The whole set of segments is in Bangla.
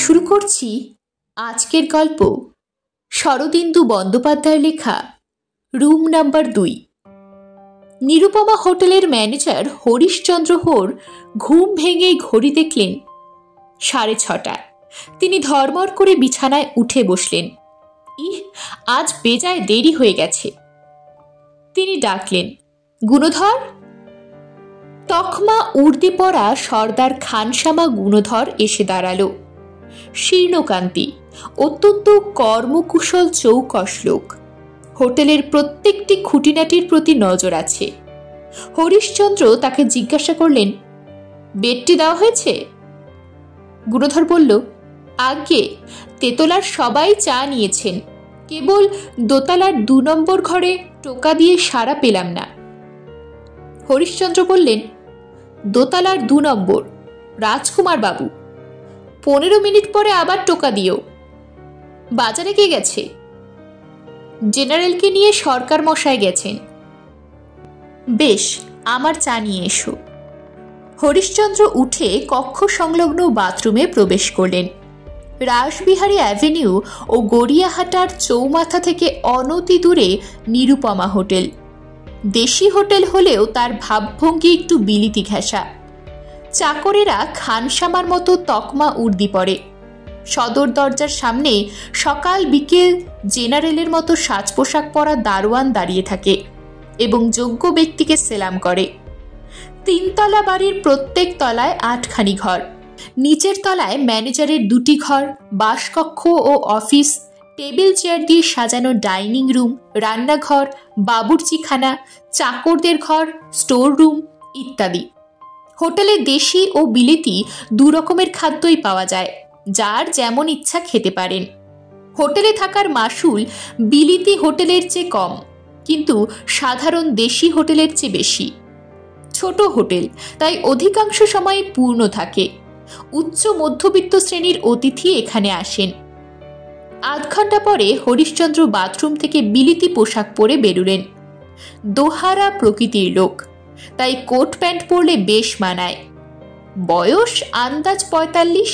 শুরু করছি আজকের গল্প শরদিন্দু বন্দ্যোপাধ্যায়ের লেখা রুম নাম্বার 2। নিরুপমা হোটেলের ম্যানেজার হরিশচন্দ্র হোর ঘুম ভেঙেই ঘড়ি দেখলেন 6:30। তিনি ধর্মর করে বিছানায় উঠে বসলেন। আজ বেজায় দেরি হয়ে গেছে। তিনি ডাকলেন, গুণধর। তকমা উর্দি পরা সর্দার খানসামা গুণধর এসে দাঁড়ালো। শীর্ণকান্তি, অত্যন্ত কর্মকুশল চৌকস লোক। হোটেলের প্রত্যেকটি খুঁটিনাটির প্রতি নজর আছে। হরিশচন্দ্র তাকে জিজ্ঞাসা করলেন, বেডটি দেওয়া হয়েছে? গুণধর বলল, আজ্ঞে, তেতলার সবাই চা নিয়েছেন, কেবল দোতলার 2 নম্বর ঘরে টোকা দিয়ে সাড়া পেলাম না। হরিশচন্দ্র বললেন, দোতলার 2 নম্বর, রাজকুমার বাবু। 15 মিনিট পরে আবার টোকা দিও। বাজারে কে গেছে? জেনারেলকে নিয়ে সরকার মশাই গেছেন। বেশ, আমার চা নিয়ে এসো। হরিশচন্দ্র উঠে কক্ষ সংলগ্ন বাথরুমে প্রবেশ করলেন। রাসবিহারী অ্যাভিনিউ ও গড়িয়াহাটার চৌমাথা থেকে অনতি দূরে নিরুপমা হোটেল। দেশি হোটেল হলেও তার ভাবভঙ্গি একটু বিলিতি ঘেঁষা। চাকরেরা খানসামার মতো তকমা উর্দি পরে। সদর দরজার সামনে সকাল বিকেল জেনারেলের মতো সাজ পোশাক পরা দারোয়ান দাঁড়িয়ে থাকে এবং যোগ্য ব্যক্তিকে সেলাম করে। 3 তলা বাড়ির প্রত্যেক তলায় 8খানি ঘর। নিচের তলায় ম্যানেজারের 2টি ঘর, বাসকক্ষ ও অফিস, টেবিল চেয়ার দিয়ে সাজানো ডাইনিং রুম, রান্নাঘর, বাবুর্চিখানা, চাকরদের ঘর, স্টোর রুম ইত্যাদি। হোটেলে দেশি ও বিলেতি 2 রকমের খাদ্যই পাওয়া যায়, যার যেমন ইচ্ছা খেতে পারেন। হোটেলে থাকার মাসুল বিলিতি হোটেলের চেয়ে কম, কিন্তু সাধারণ দেশি হোটেলের চেয়ে বেশি। ছোট হোটেল, তাই অধিকাংশ সময় পূর্ণ থাকে। উচ্চ মধ্যবিত্ত শ্রেণীর অতিথি এখানে আসেন। আধ ঘন্টা পরে হরিশচন্দ্র বাথরুম থেকে বিলিতি পোশাক পরে বেরুলেন। দোহারা প্রকৃতির লোক, তাই কোট প্যান্ট পরলে বেশ মানায়। বয়স আন্দাজ 45।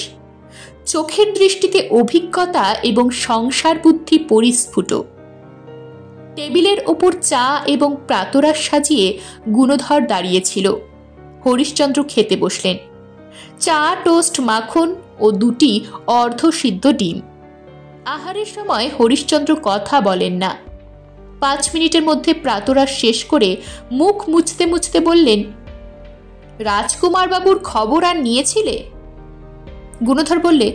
চোখের দৃষ্টিতে অভিজ্ঞতা এবং সংসার বুদ্ধি পরিস্ফুট। টেবিলের ওপর চা এবং প্রাতরাশ সাজিয়ে গুণধর দাঁড়িয়েছিল। হরিশচন্দ্র খেতে বসলেন। চা, টোস্ট, মাখন ও 2টি অর্ধসিদ্ধ ডিম। আহারের সময় হরিশচন্দ্র কথা বলেন না। 5 মিনিটের মধ্যে প্রাতরাশ শেষ করে মুখ মুছতে মুছতে বললেন, রাজকুমার বাবুর খবর আর নিয়েছিলে? গুণধর বললে,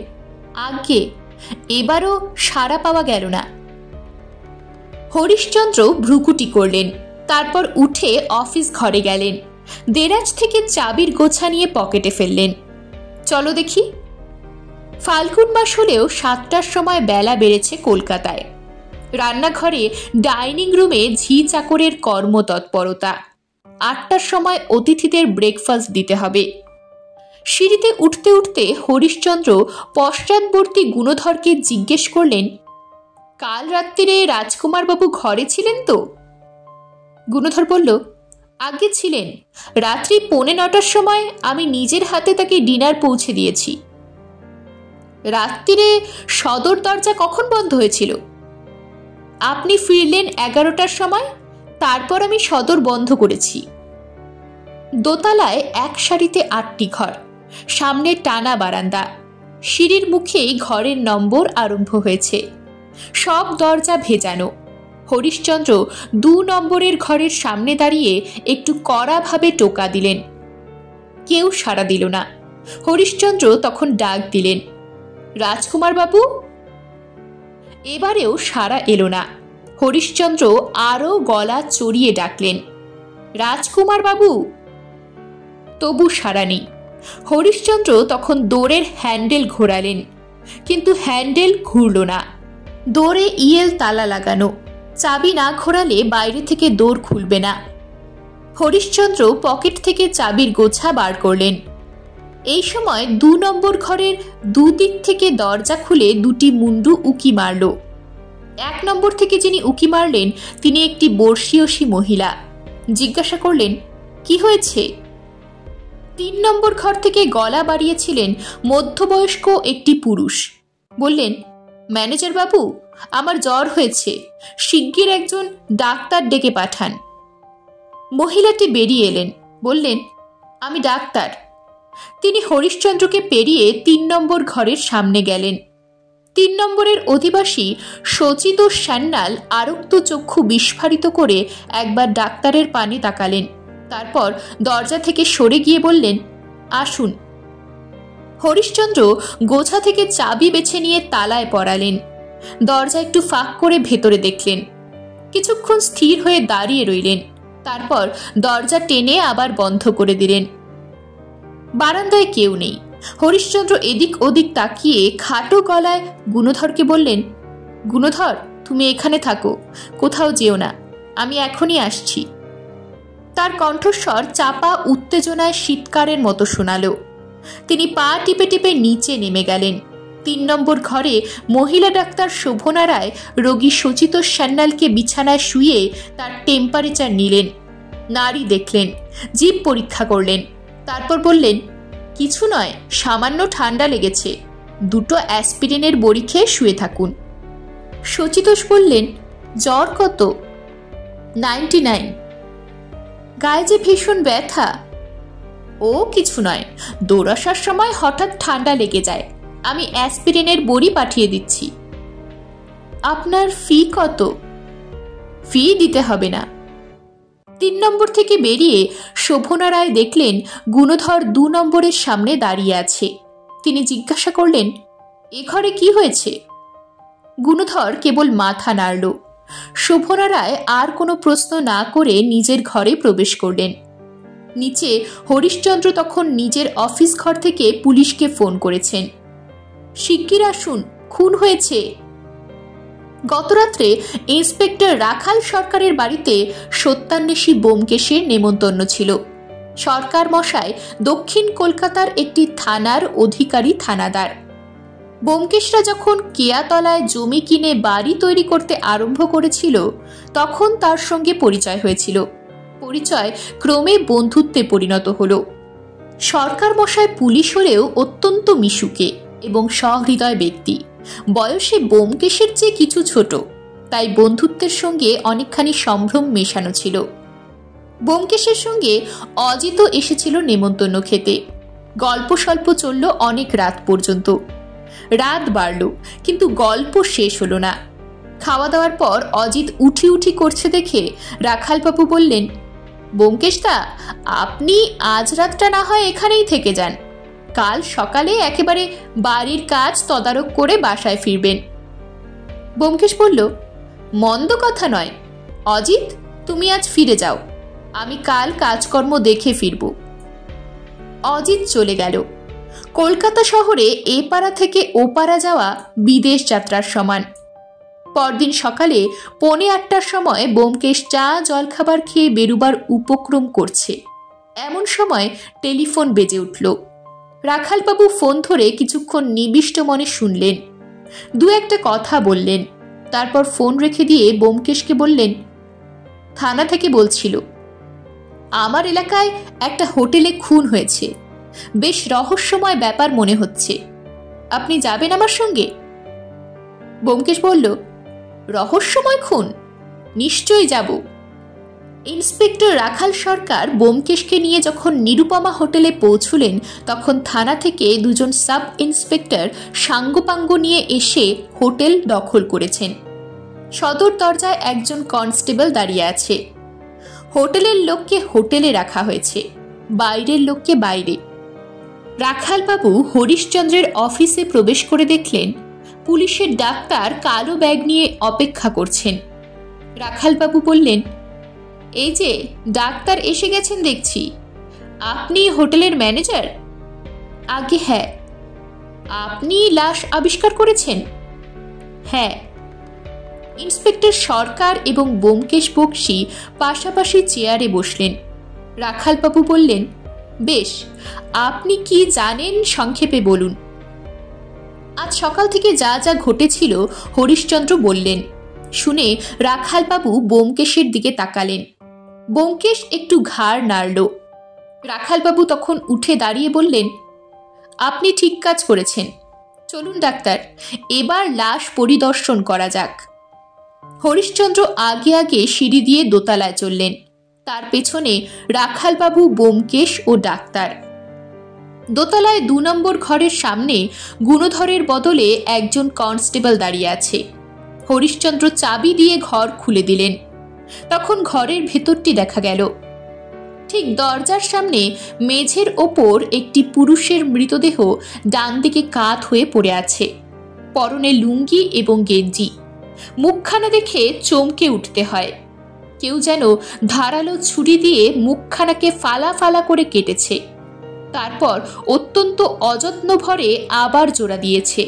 আজ্ঞে, এবারও সাড়া পাওয়া গেল না। হরিশচন্দ্র ভ্রুকুটি করলেন, তারপর উঠে অফিস ঘরে গেলেন। দেরাজ থেকে চাবির গোছা নিয়ে পকেটে ফেললেন। চলো দেখি। ফাল্গুন মাস হলেও 7টার সময় বেলা বেড়েছে কলকাতায়। রান্নাঘরে, ডাইনিং রুমে ঝি চাকরের কর্মতৎপরতা। 8টার সময় অতিথিদের ব্রেকফাস্ট দিতে হবে। সিঁড়িতে উঠতে উঠতে হরিশচন্দ্র পশ্চাৎবর্তী গুণধরকে জিজ্ঞেস করলেন, কাল রাত্রিরে রাজকুমার বাবু ঘরে ছিলেন তো? গুণধর বলল, আগে ছিলেন। রাত্রি 9:45টার সময় আমি নিজের হাতে তাকে ডিনার পৌঁছে দিয়েছি। রাত্রিরে সদর দরজা কখন বন্ধ হয়েছিল? আপনি ফিরলেন 11টার সময়, তারপর আমি সদর বন্ধ করেছি। দোতলায় 1 সারিতে 8টি ঘর, সামনে টানা বারান্দা। সিঁড়ির মুখেই ঘরের নম্বর আরম্ভ হয়েছে। সব দরজা ভেজানো। হরিশচন্দ্র 2 নম্বরের ঘরের সামনে দাঁড়িয়ে একটু কড়াভাবে টোকা দিলেন। কেউ সাড়া দিল না। হরিশচন্দ্র তখন ডাক দিলেন, রাজকুমার বাবু। এবারেও সাড়া এলো না। হরিশচন্দ্র আরও গলা চড়িয়ে ডাকলেন, রাজকুমার বাবু। তবু সাড়া নেই। হরিশচন্দ্র তখন দোরের হ্যান্ডেল ঘোরালেন, কিন্তু হ্যান্ডেল ঘুরল না। দোরে ইয়েল তালা লাগানো, চাবি না ঘোরালে বাইরে থেকে দোর খুলবে না। হরিশচন্দ্র পকেট থেকে চাবির গোছা বার করলেন। এই সময় 2 নম্বর ঘরের 2 দিক থেকে দরজা খুলে 2টি মুন্ডু উকি মারল। 1 নম্বর থেকে যিনি উকি মারলেন তিনি একটি বর্ষীয়সী মহিলা। জিজ্ঞাসা করলেন, কি হয়েছে? 3 নম্বর ঘর থেকে গলা বাড়িয়েছিলেন মধ্যবয়স্ক একটি পুরুষ। বললেন, ম্যানেজার বাবু, আমার জ্বর হয়েছে, শিগগির একজন ডাক্তার ডেকে পাঠান। মহিলাটি বেরিয়ে এলেন, বললেন, আমি ডাক্তার। তিনি হরিশ্চন্দ্রকে পেরিয়ে 3 নম্বর ঘরের সামনে গেলেন। 3 নম্বরের অধিবাসী সচিতোষ সান্যাল আরক্ত চক্ষু বিস্ফারিত করে একবার ডাক্তারের পানে তাকালেন, তারপর দরজা থেকে সরে গিয়ে বললেন, আসুন। হরিশ্চন্দ্র গোছা থেকে চাবি বেছে নিয়ে তালায় পরালেন। দরজা একটু ফাঁক করে ভেতরে দেখলেন। কিছুক্ষণ স্থির হয়ে দাঁড়িয়ে রইলেন, তারপর দরজা টেনে আবার বন্ধ করে দিলেন। বারান্দায় কেউ নেই। হরিশ্চন্দ্র এদিক ওদিক তাকিয়ে খাটো গলায় গুণধরকে বললেন, গুণধর, তুমি এখানে থাকো, কোথাও যেও না, আমি এখনই আসছি। তার কণ্ঠস্বর চাপা উত্তেজনায় শীতকারের মতো শোনালো। তিনি পা টিপে টিপে নিচে নেমে গেলেন। 3 নম্বর ঘরে মহিলা ডাক্তার শোভনা রায় রোগী সচিতোষ সান্যালকে বিছানায় শুয়ে তার টেম্পারেচার নিলেন, নাড়ি দেখলেন, জিভ পরীক্ষা করলেন, তারপর বললেন, কিছু নয়, সামান্য ঠান্ডা লেগেছে, 2 অ্যাসপিরিনের বড়ি খেয়ে শুয়ে থাকুন। সচিতোষ বললেন, জ্বর কত? 99। গায়ে যে ভীষণ ব্যথা। ও কিছু নয়, দৌড়াসার সময় হঠাৎ ঠান্ডা লেগে যায়, আমি অ্যাসপিরিনের বড়ি পাঠিয়ে দিচ্ছি। আপনার ফি কত? ফি দিতে হবে না। 3 নম্বর থেকে বেরিয়ে শোভনা রায় দেখলেন গুণধর 2 নম্বরের সামনে দাঁড়িয়ে আছে। তিনি জিজ্ঞাসা করলেন, এ ঘরে কি হয়েছে? গুণধর কেবল মাথা নাড়ল। শোভনা রায় আর কোনো প্রশ্ন না করে নিজের ঘরে প্রবেশ করলেন। নিচে হরিশ্চন্দ্র তখন নিজের অফিস ঘর থেকে পুলিশকে ফোন করেছেন, শিগগির আসুন, খুন হয়েছে। গতরাত্রে ইন্সপেক্টর রাখাল সরকারের বাড়িতে সত্যান্বেষী ব্যোমকেশের নেমন্তন্ন ছিল। সরকার মশাই দক্ষিণ কলকাতার একটি থানার অধিকারী থানাদার। ব্যোমকেশরা যখন কেয়াতলায় জমি কিনে বাড়ি তৈরি করতে আরম্ভ করেছিল, তখন তার সঙ্গে পরিচয় হয়েছিল। পরিচয় ক্রমে বন্ধুত্বে পরিণত হল। সরকার মশাই পুলিশ হলেও অত্যন্ত মিশুকে এবং সহৃদয় ব্যক্তি। বয়সে ব্যোমকেশের চেয়ে কিছু ছোট, তাই বন্ধুত্বের সঙ্গে অনেকখানি সম্ভ্রম মেশানো ছিল। ব্যোমকেশের সঙ্গে অজিতও এসেছিল নেমন্তন্ন খেতে। গল্প স্বল্প চলল অনেক রাত পর্যন্ত। রাত বাড়ল, কিন্তু গল্প শেষ হলো না। খাওয়া দাওয়ার পর অজিত উঠি উঠি করছে দেখে রাখালবাবু বললেন, ব্যোমকেশদা, আপনি আজ রাতটা না হয় এখানেই থেকে যান, কাল সকালে একেবারে বাড়ির কাজ তদারক করে বাসায় ফিরবেন। ব্যোমকেশ বলল, মন্দ কথা নয় অজিত, তুমি আজ ফিরে যাও, আমি কাল কাজকর্ম দেখে ফিরব। অজিত চলে গেল। কলকাতা শহরে এ পাড়া থেকে ও পাড়া যাওয়া বিদেশ যাত্রার সমান। পরদিন সকালে 8:45টার সময় ব্যোমকেশ চা জলখাবার খেয়ে বেরুবার উপক্রম করছে, এমন সময় টেলিফোন বেজে উঠল। রাখালবাবু ফোন ধরে কিছুক্ষণ নিবিষ্ট মনে শুনলেন, 2-1টা কথা বললেন, তারপর ফোন রেখে দিয়ে ব্যোমকেশকে বললেন, থানা থেকে বলছিল, আমার এলাকায় একটা হোটেলে খুন হয়েছে, বেশ রহস্যময় ব্যাপার মনে হচ্ছে, আপনি যাবেন আমার সঙ্গে? ব্যোমকেশ বলল, রহস্যময় খুন? নিশ্চয়ই যাব। ইন্সপেক্টর রাখাল সরকার ব্যোমকেশকে নিয়ে যখন নিরুপমা হোটেলে পৌঁছলেন, তখন থানা থেকে 2জন সাব ইন্সপেক্টর সাঙ্গপাঙ্গ নিয়ে এসে হোটেল দখল করেছেন। সদর দরজায় একজন কনস্টেবল দাঁড়িয়ে আছে। হোটেলের লোককে হোটেলে রাখা হয়েছে, বাইরের লোককে বাইরে। রাখালবাবু হরিশ্চন্দ্রের অফিসে প্রবেশ করে দেখলেন পুলিশের ডাক্তার কালো ব্যাগ নিয়ে অপেক্ষা করছেন। রাখালবাবু বললেন, এই যে ডাক্তার এসে গেছেন দেখছি, আপনি হোটেলের ম্যানেজার? আগে হ্যাঁ। আপনি লাশ আবিষ্কার করেছেন? হ্যাঁ। ইন্সপেক্টর সরকার এবং ব্যোমকেশ বক্সি পাশাপাশি চেয়ারে বসলেন। রাখালবাবু বললেন, বেশ, আপনি কি জানেন সংক্ষেপে বলুন। আজ সকাল থেকে যা যা ঘটেছিল হরিশ্চন্দ্র বললেন। শুনে রাখালবাবু ব্যোমকেশের দিকে তাকালেন। ব্যোমকেশ একটু ঘাড় নাড়ল। রাখালবাবু তখন উঠে দাঁড়িয়ে বললেন, আপনি ঠিক কাজ করেছেন। চলুন ডাক্তার, এবার লাশ পরিদর্শন করা যাক। হরিশচন্দ্র আগে আগে সিঁড়ি দিয়ে দোতলায় চললেন, তার পেছনে রাখালবাবু, ব্যোমকেশ ও ডাক্তার। দোতলায় 2 নম্বর ঘরের সামনে গুণধরের বদলে একজন কনস্টেবল দাঁড়িয়ে আছে। হরিশচন্দ্র চাবি দিয়ে ঘর খুলে দিলেন। তখন ঘরের ভেতরটি দেখা গেল। ঠিক দরজার সামনে মেঝের ওপর একটি পুরুষের মৃতদেহ ডান দিকে কাত হয়ে পড়ে আছে, পরনে লুঙ্গি এবং গেঞ্জি। মুখখানা দেখে চমকে উঠতে হয়। কেউ যেন ধারালো ছুরি দিয়ে মুখখানাকে ফালা ফালা করে কেটেছে, তারপর অত্যন্ত অযত্ন ভরে আবার জোড়া দিয়েছে।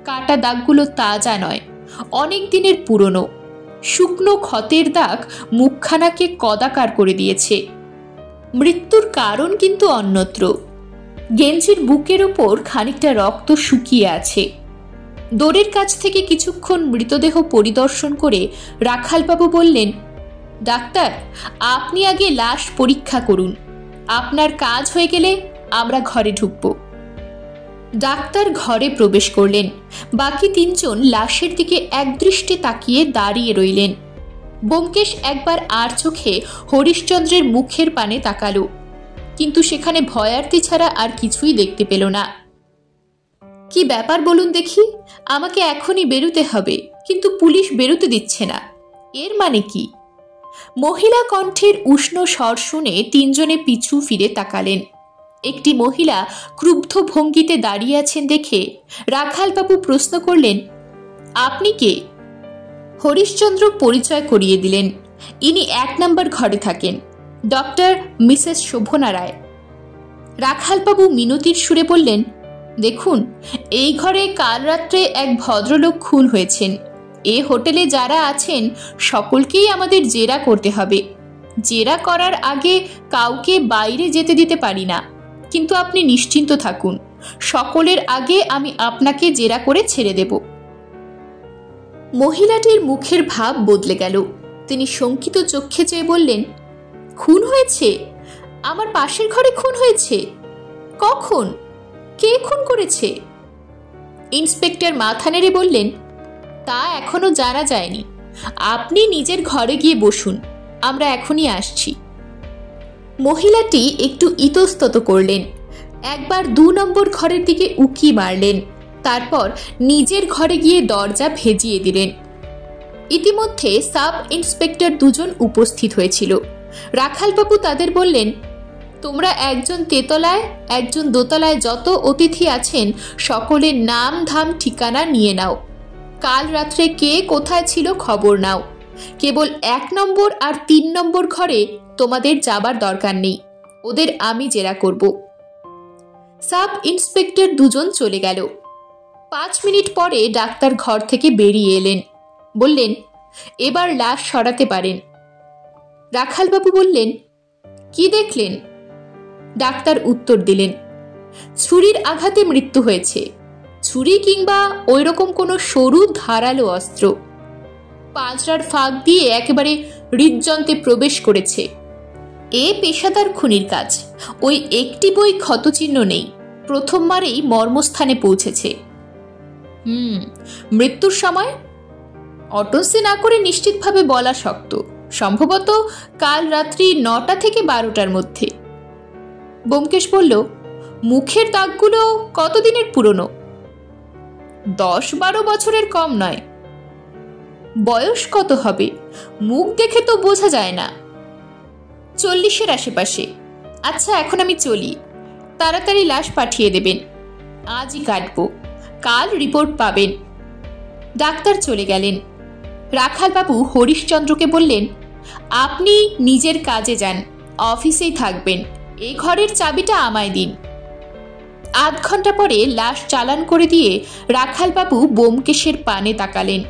কাটা দাগগুলো তাজা নয়, অনেক দিনের পুরনো। শুকনো ক্ষতের দাগ মুখখানাকে কদাকার করে দিয়েছে। মৃত্যুর কারণ কিন্তু অন্যত্র। গেঞ্জির বুকের ওপর খানিকটা রক্ত শুকিয়ে আছে। দোরের কাছ থেকে কিছুক্ষণ মৃতদেহ পরিদর্শন করে রাখালবাবু বললেন, ডাক্তার, আপনি আগে লাশ পরীক্ষা করুন। আপনার কাজ হয়ে গেলে আমরা ঘরে ঢুকব। ডাক্তার ঘরে প্রবেশ করলেন। বাকি 3 জন লাশের দিকে একদৃষ্টে তাকিয়ে দাঁড়িয়ে রইলেন। ব্যোমকেশ একবার আর চোখে হরিশচন্দ্রের মুখের পানে তাকালো, কিন্তু সেখানে ভয়ার্থী ছাড়া আর কিছুই দেখতে পেল না। কি ব্যাপার বলুন দেখি? আমাকে এখনই বেরোতে হবে, কিন্তু পুলিশ বেরোতে দিচ্ছে না, এর মানে কি? মহিলা কণ্ঠের উষ্ণ স্বর শুনে 3 জনে পিছু ফিরে তাকালেন। একটি মহিলা ক্রুব্ধ ভঙ্গিতে দাঁড়িয়ে আছেন দেখে রাখালবাবু প্রশ্ন করলেন, আপনি কে? হরিশচন্দ্র পরিচয় করিয়ে দিলেন। ইনি 1 নম্বর ঘরে থাকেন, ডক্টর মিসেস শোভনা রায়। রাখালবাবু মিনতির সুরে বললেন, দেখুন, এই ঘরে কাল রাত্রে এক ভদ্রলোক খুন হয়েছেন। এ হোটেলে যারা আছেন সকলকেই আমাদের জেরা করতে হবে। জেরা করার আগে কাউকে বাইরে যেতে দিতে পারি না, কিন্তু আপনি নিশ্চিন্ত থাকুন, সকলের আগে আমি আপনাকে জেরা করে ছেড়ে দেব। মহিলাটির মুখের ভাব বদলে গেল। তিনি শঙ্কিত চোখে চেয়ে বললেন, খুন হয়েছে? আমার পাশের ঘরে খুন হয়েছে? কখন? কে খুন করেছে? ইন্সপেক্টর মাথা নেড়ে বললেন, তা এখনো জানা যায়নি। আপনি নিজের ঘরে গিয়ে বসুন, আমরা এখনই আসছি। মহিলাটি একটু ইতস্তত করলেন, একবার 2 নম্বর ঘরের দিকে উকি মারলেন, তারপর নিজের ঘরে গিয়ে দরজা ভেজিয়ে দিলেন। ইতিমধ্যে সাব ইন্সপেক্টর 2 জন উপস্থিত হয়েছিল। রাখালবাবু তাদের বললেন, তোমরা একজন তেতলায়, একজন দোতলায় যত অতিথি আছেন সকলের নাম ধাম ঠিকানা নিয়ে নাও। কাল রাত্রে কে কোথায় ছিল খবর নাও। কেবল 1 নম্বর আর 3 নম্বর ঘরে তোমাদের যাবার দরকার নেই, ওদের আমি জেরা করব। সাব ইন্সপেক্টর 2 জন চলে গেল। 5 মিনিট পরে ডাক্তার ঘর থেকে বেরিয়ে এলেন। বললেন, এবার লাশ সরাতে পারেন। রাখালবাবু বললেন, কি দেখলেন? ডাক্তার উত্তর দিলেন, ছুরির আঘাতে মৃত্যু হয়েছে। ছুরি কিংবা ওই রকম কোনো সরু ধারালো অস্ত্র পাঁজরার ফাঁক দিয়ে একেবারে হৃদযন্ত্রে প্রবেশ করেছে। এ পেশাদার খুনির কাজ। ওই একটি বই ক্ষতচিহ্ন নেই, প্রথমবারেই মর্মস্থানে পৌঁছেছে। মৃত্যুর সময় অটোপসি না করে নিশ্চিতভাবে বলা শক্ত, সম্ভবত কাল রাত্রি 9টা থেকে 12টার মধ্যে। ব্যোমকেশ বলল, মুখের দাগগুলো কতদিনের পুরনো? 10-12 বছরের কম নয়। বয়স কত হবে? মুখ দেখে তো বোঝা যায় না। 40-এর আশেপাশে। আচ্ছা, এখন আমি চলি, তাড়াতাড়ি লাশ পাঠিয়ে দেবেন। আজই কাটব, কাল রিপোর্ট পাবেন। ডাক্তার চলে গেলেন। রাখালবাবু হরিশচন্দ্রকে বললেন, আপনি নিজের কাজে যান, অফিসেই থাকবেন, এই ঘরের চাবিটা আমায় দিন। আধ ঘন্টা পরে লাশ চালান করে দিয়ে রাখালবাবু ব্যোমকেশের পানে তাকালেন।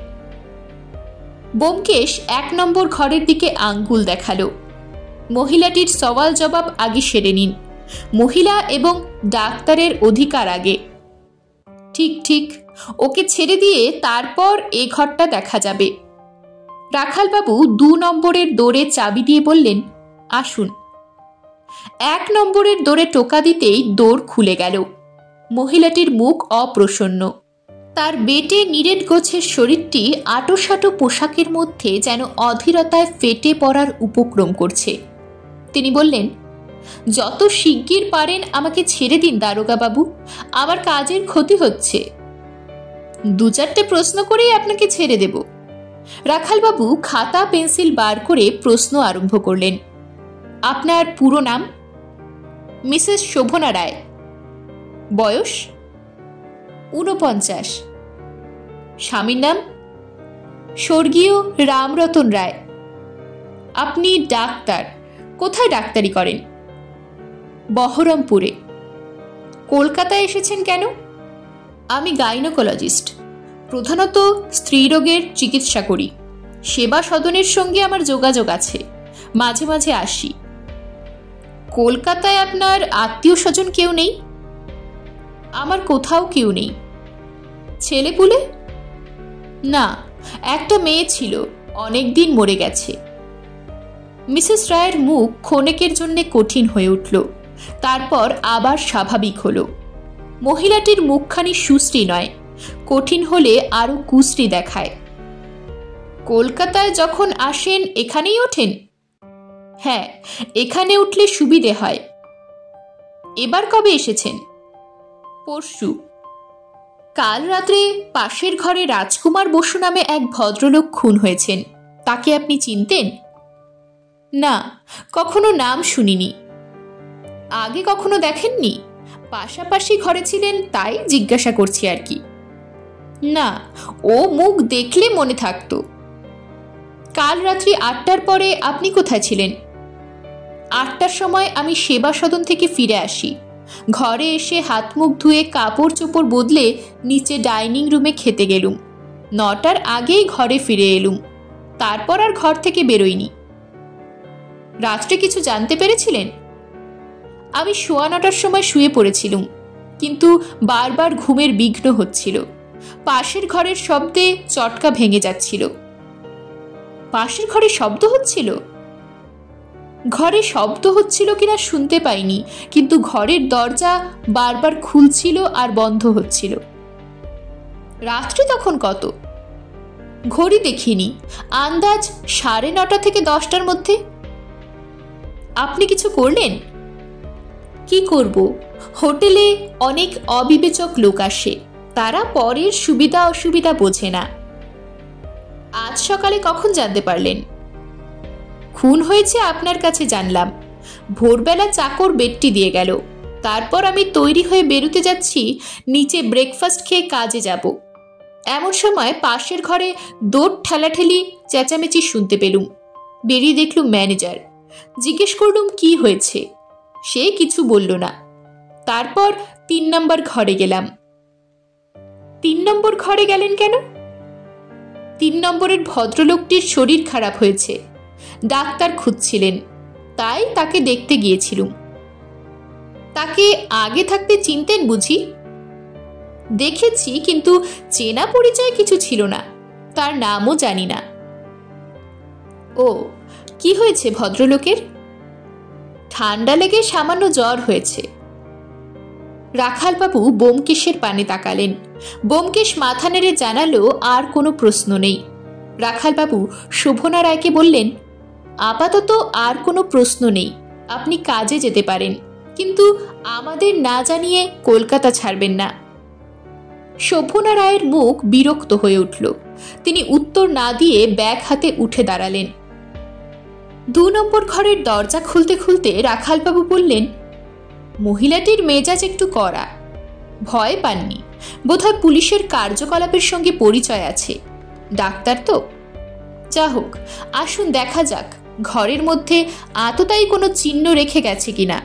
ব্যোমকেশ 1 নম্বর ঘরের দিকে আঙ্গুল দেখালো। মহিলাটির সওয়াল জবাব আগে সেরে নিন, মহিলা এবং ডাক্তারের অধিকার আগে। ঠিক ঠিক, ওকে ছেড়ে দিয়ে তারপর এ ঘরটা দেখা যাবে। রাখালবাবু 2 নম্বরের দোরে চাবি দিয়ে বললেন, আসুন। 1 নম্বরের দোরে টোকা দিতেই দোর খুলে গেল। মহিলাটির মুখ অপ্রসন্ন। তার বেটে নিরেট গোছের শরীরটি আটোসাটো পোশাকের মধ্যে যেন অধীরতায় ফেটে পড়ার উপক্রম করছে। তিনি বললেন, যত শিগগির পারেন আমাকে ছেড়ে দিন দারোগা বাবু, আমার কাজের ক্ষতি হচ্ছে। 2-4টে প্রশ্ন করেই আপনাকে ছেড়ে দেব। রাখালবাবু খাতা পেন্সিল বার করে প্রশ্ন আরম্ভ করলেন। আপনার পুরো নাম? মিসেস শোভনা রায়। বয়স? 49। স্বামীর নাম? স্বর্গীয় রামরতন রায়। আপনি ডাক্তার, কোথায় ডাক্তারি করেন? বহরমপুরে। কলকাতায় এসেছেন কেন? আমি গাইনোকোলজিস্ট, প্রধানত স্ত্রীরোগের চিকিৎসা করি। সেবা সদনের সঙ্গে আমার যোগাযোগ আছে, মাঝে মাঝে আসি। কলকাতায় আপনার আত্মীয় স্বজন কেউ নেই? আমার কোথাও কেউ নেই। ছেলেপুলে? না, একটা মেয়ে ছিল, অনেকদিন মরে গেছে। মিসেস রায়ের মুখ ক্ষণেকের জন্য কঠিন হয়ে উঠল, তারপর আবার স্বাভাবিক হল। মহিলাটির মুখখানি সুশ্রী নয়, কঠিন হলে আরো কুশ্রী দেখায়। কলকাতায় যখন আসেন এখানেই ওঠেন? হ্যাঁ, এখানে উঠলে সুবিধে হয়। এবার কবে এসেছেন? পরশু। কাল রাত্রে পাশের ঘরে রাজকুমার বসু নামে এক ভদ্রলোক খুন হয়েছেন, তাকে আপনি চিনতেন? না, কখনো নাম শুনিনি। আগে কখনো দেখেননি? পাশাপাশি ঘরে ছিলেন তাই জিজ্ঞাসা করছি আর কি। না, ও মুখ দেখলে মনে থাকতো। কাল রাত্রি 8টার পরে আপনি কোথায় ছিলেন? 8টার সময় আমি সেবা সদন থেকে ফিরে আসি। ঘরে এসে হাত মুখ ধুয়ে কাপড় চোপড় বদলে নিচে ডাইনিং রুমে খেতে গেলুম। 9টার আগেই ঘরে ফিরে এলুম, তারপর আর ঘর থেকে বেরোইনি। রাত্রে কিছু জানতে পেরেছিলেন? আমি 9:15টার সময় শুয়ে পড়েছিলুম, কিন্তু বারবার ঘুমের বিঘ্ন হচ্ছিল। পাশের ঘরের শব্দে চটকা ভেঙে যাচ্ছিল। পাশের ঘরে শব্দ হচ্ছিল? ঘরে শব্দ হচ্ছিল কিনা শুনতে পাইনি, কিন্তু ঘরের দরজা বারবার খুলছিল আর বন্ধ হচ্ছিল। রাত্রি তখন কত? ঘড়ি দেখিনি, আন্দাজ 9:30 থেকে 10টার মধ্যে। আপনি কিছু করলেন? কি করব, হোটেলে অনেক অবিবেচক লোক আসে, তারা পরের সুবিধা অসুবিধা বোঝে না। আজ সকালে কখন জানতে পারলেন? খুন হয়েছে আপনার কাছে জানলাম। ভোরবেলা চাকর বেডটি দিয়ে গেল, তারপর আমি তৈরি হয়ে বেরোতে যাচ্ছি, নিচে ব্রেকফাস্ট খেয়ে কাজে যাব। এমন সময় পাশের ঘরে দৌড় ঠেলাঠেলি চেঁচামেচি শুনতে পেলুম। বেরিয়ে দেখলুম ম্যানেজার। জিজ্ঞেস করলুম কি হয়েছে, সে কিছু বলল না। তারপর 3 নম্বর ঘরে গেলাম। 3 নম্বর ঘরে গেলেন কেন? 3 নম্বরের ভদ্রলোকটির শরীর খারাপ হয়েছে, ডাক্তার খুঁজছিলেন, তাই তাকে দেখতে গিয়েছিলুম। তাকে আগে থাকতে চিনতেন বুঝি? দেখেছি, কিন্তু চেনা পরিচয় কিছু ছিল না, তার নামও জানি না। ও, কি হয়েছে ভদ্রলোকের? ঠান্ডা লেগে সামান্য জ্বর হয়েছে। রাখালবাবু ব্যোমকেশের পানে তাকালেন। ব্যোমকেশ মাথা নেড়ে জানালো আর কোনো প্রশ্ন নেই। রাখালবাবু শোভনা রায়কে বললেন, আপাতত আর কোনো প্রশ্ন নেই, আপনি কাজে যেতে পারেন, কিন্তু আমাদের না জানিয়ে কলকাতা ছাড়বেন না। শোভনা রায়ের মুখ বিরক্ত হয়ে উঠল। তিনি উত্তর না দিয়ে ব্যাগ হাতে উঠে দাঁড়ালেন। 2 নম্বর ঘরের দরজা খুলতে খুলতে রাখালবাবু বললেন, মহিলাটির মেজাজ একটু কড়া। ভয় পাননি, বোধহয় পুলিশের কার্যকলাপের সঙ্গে পরিচয় আছে। ডাক্তার তো। যা হোক, আসুন দেখা যাক ঘরের মধ্যে আততায়ী কোনো চিহ্ন রেখে গেছে কিনা।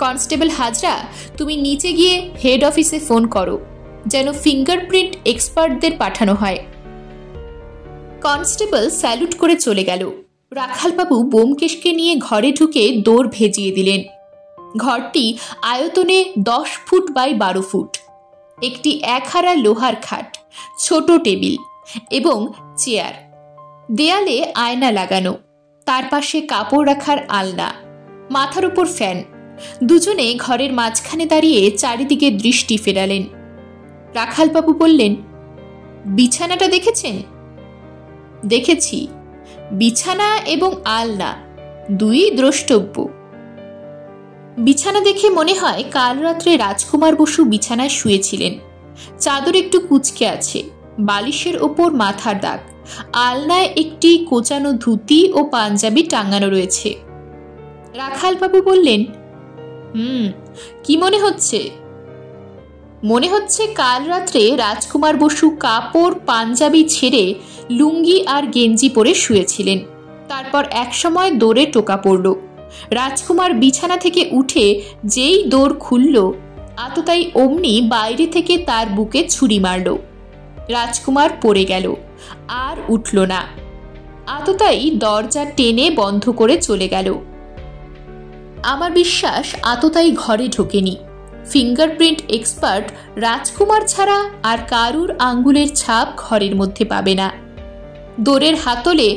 কনস্টেবল হাজরা, তুমি নিচে গিয়ে হেড অফিসে ফোন করো, যেন ফিঙ্গারপ্রিন্ট এক্সপার্টদের পাঠানো হয়। কনস্টেবল স্যালুট করে চলে গেল। রাখালবাবু ব্যোমকেশকে নিয়ে ঘরে ঢুকে দৌড় ভেজিয়ে দিলেন। ঘরটি আয়তনে 10 ফুট বাই 12 ফুট। একটি 1 হারা লোহার খাট, ছোট টেবিল এবং চেয়ার, দেয়ালে আয়না লাগানো, তার পাশে কাপড় রাখার আলনা। মাথার উপর ফ্যান। দুজনে ঘরের মাঝখানে দাঁড়িয়ে চারিদিকে দৃষ্টি ফেরালেন। রাখালবাবু বললেন, বিছানাটা দেখেছেন? দেখেছি। বিছানা এবং আলনা দুই দ্রষ্টব্য। বিছানা দেখে মনে হয় কাল রাত্রে রাজকুমার বসু বিছানায় শুয়েছিলেন। চাদর একটু কুঁচকে আছে, বালিশের ওপর মাথার দাগ। আলনায় একটি কোচানো ধুতি ও পাঞ্জাবি টাঙানো রয়েছে। রাখালবাবু বললেন, কি মনে হচ্ছে? মনে হচ্ছে কাল রাত্রে রাজকুমার বসু কাপড় পাঞ্জাবি ছেড়ে লুঙ্গি আর গেঞ্জি পরে শুয়েছিলেন। তারপর একসময় দৌড়ে টোকা পড়ল। রাজকুমার বিছানা থেকে উঠে যেই দৌড় খুলল, আততায়ী অমনি বাইরে থেকে তার বুকে ছুরি মারল। রাজকুমার পড়ে গেল, আর উঠল না। আততায়ী দরজা টেনে বন্ধ করে চলে গেল। আমার বিশ্বাস আততায়ী ঘরে ঢোকেনি। ফিঙ্গারপ্রিন্ট এক্সপার্ট রাজকুমার ছাড়া আর কারুর আঙ্গুলের ছাপ ঘরের মধ্যে পাবে না। দোরের হাতলে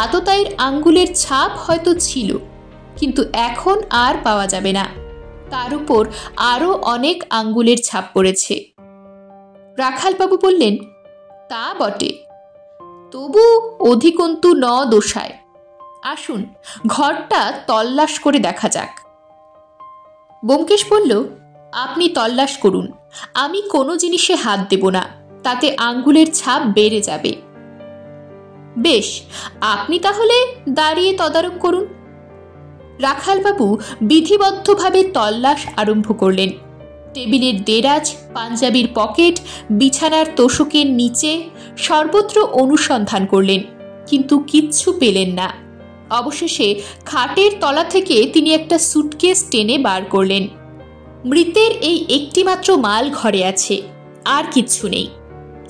আততায়ীর আঙ্গুলের ছাপ হয়তো ছিল, কিন্তু এখন আর পাওয়া যাবে না। তার উপর আরও অনেক আঙ্গুলের ছাপ পড়েছে। রাখালবাবু বললেন, তা বটে, তবু অধিকন্তু ন দোষায়। আসুন ঘরটা তল্লাশ করে দেখা যাক। ব্যোমকেশ বলল, আপনি তল্লাশ করুন, আমি কোনো জিনিসে হাত দেব না, তাতে আঙ্গুলের ছাপ বেড়ে যাবে। বেশ, আপনি তাহলে দাঁড়িয়ে তদারক করুন। রাখালবাবু বিধিবদ্ধভাবে তল্লাশ আরম্ভ করলেন। টেবিলের দেরাজ, পাঞ্জাবির পকেট, বিছানার তোশকের নিচে সর্বত্র অনুসন্ধান করলেন, কিন্তু কিচ্ছু পেলেন না। অবশেষে খাটের তলা থেকে তিনি একটা সুটকেস টেনে বার করলেন। মৃতের এই একটিমাত্র মাল ঘরে আছে, আর কিচ্ছু নেই।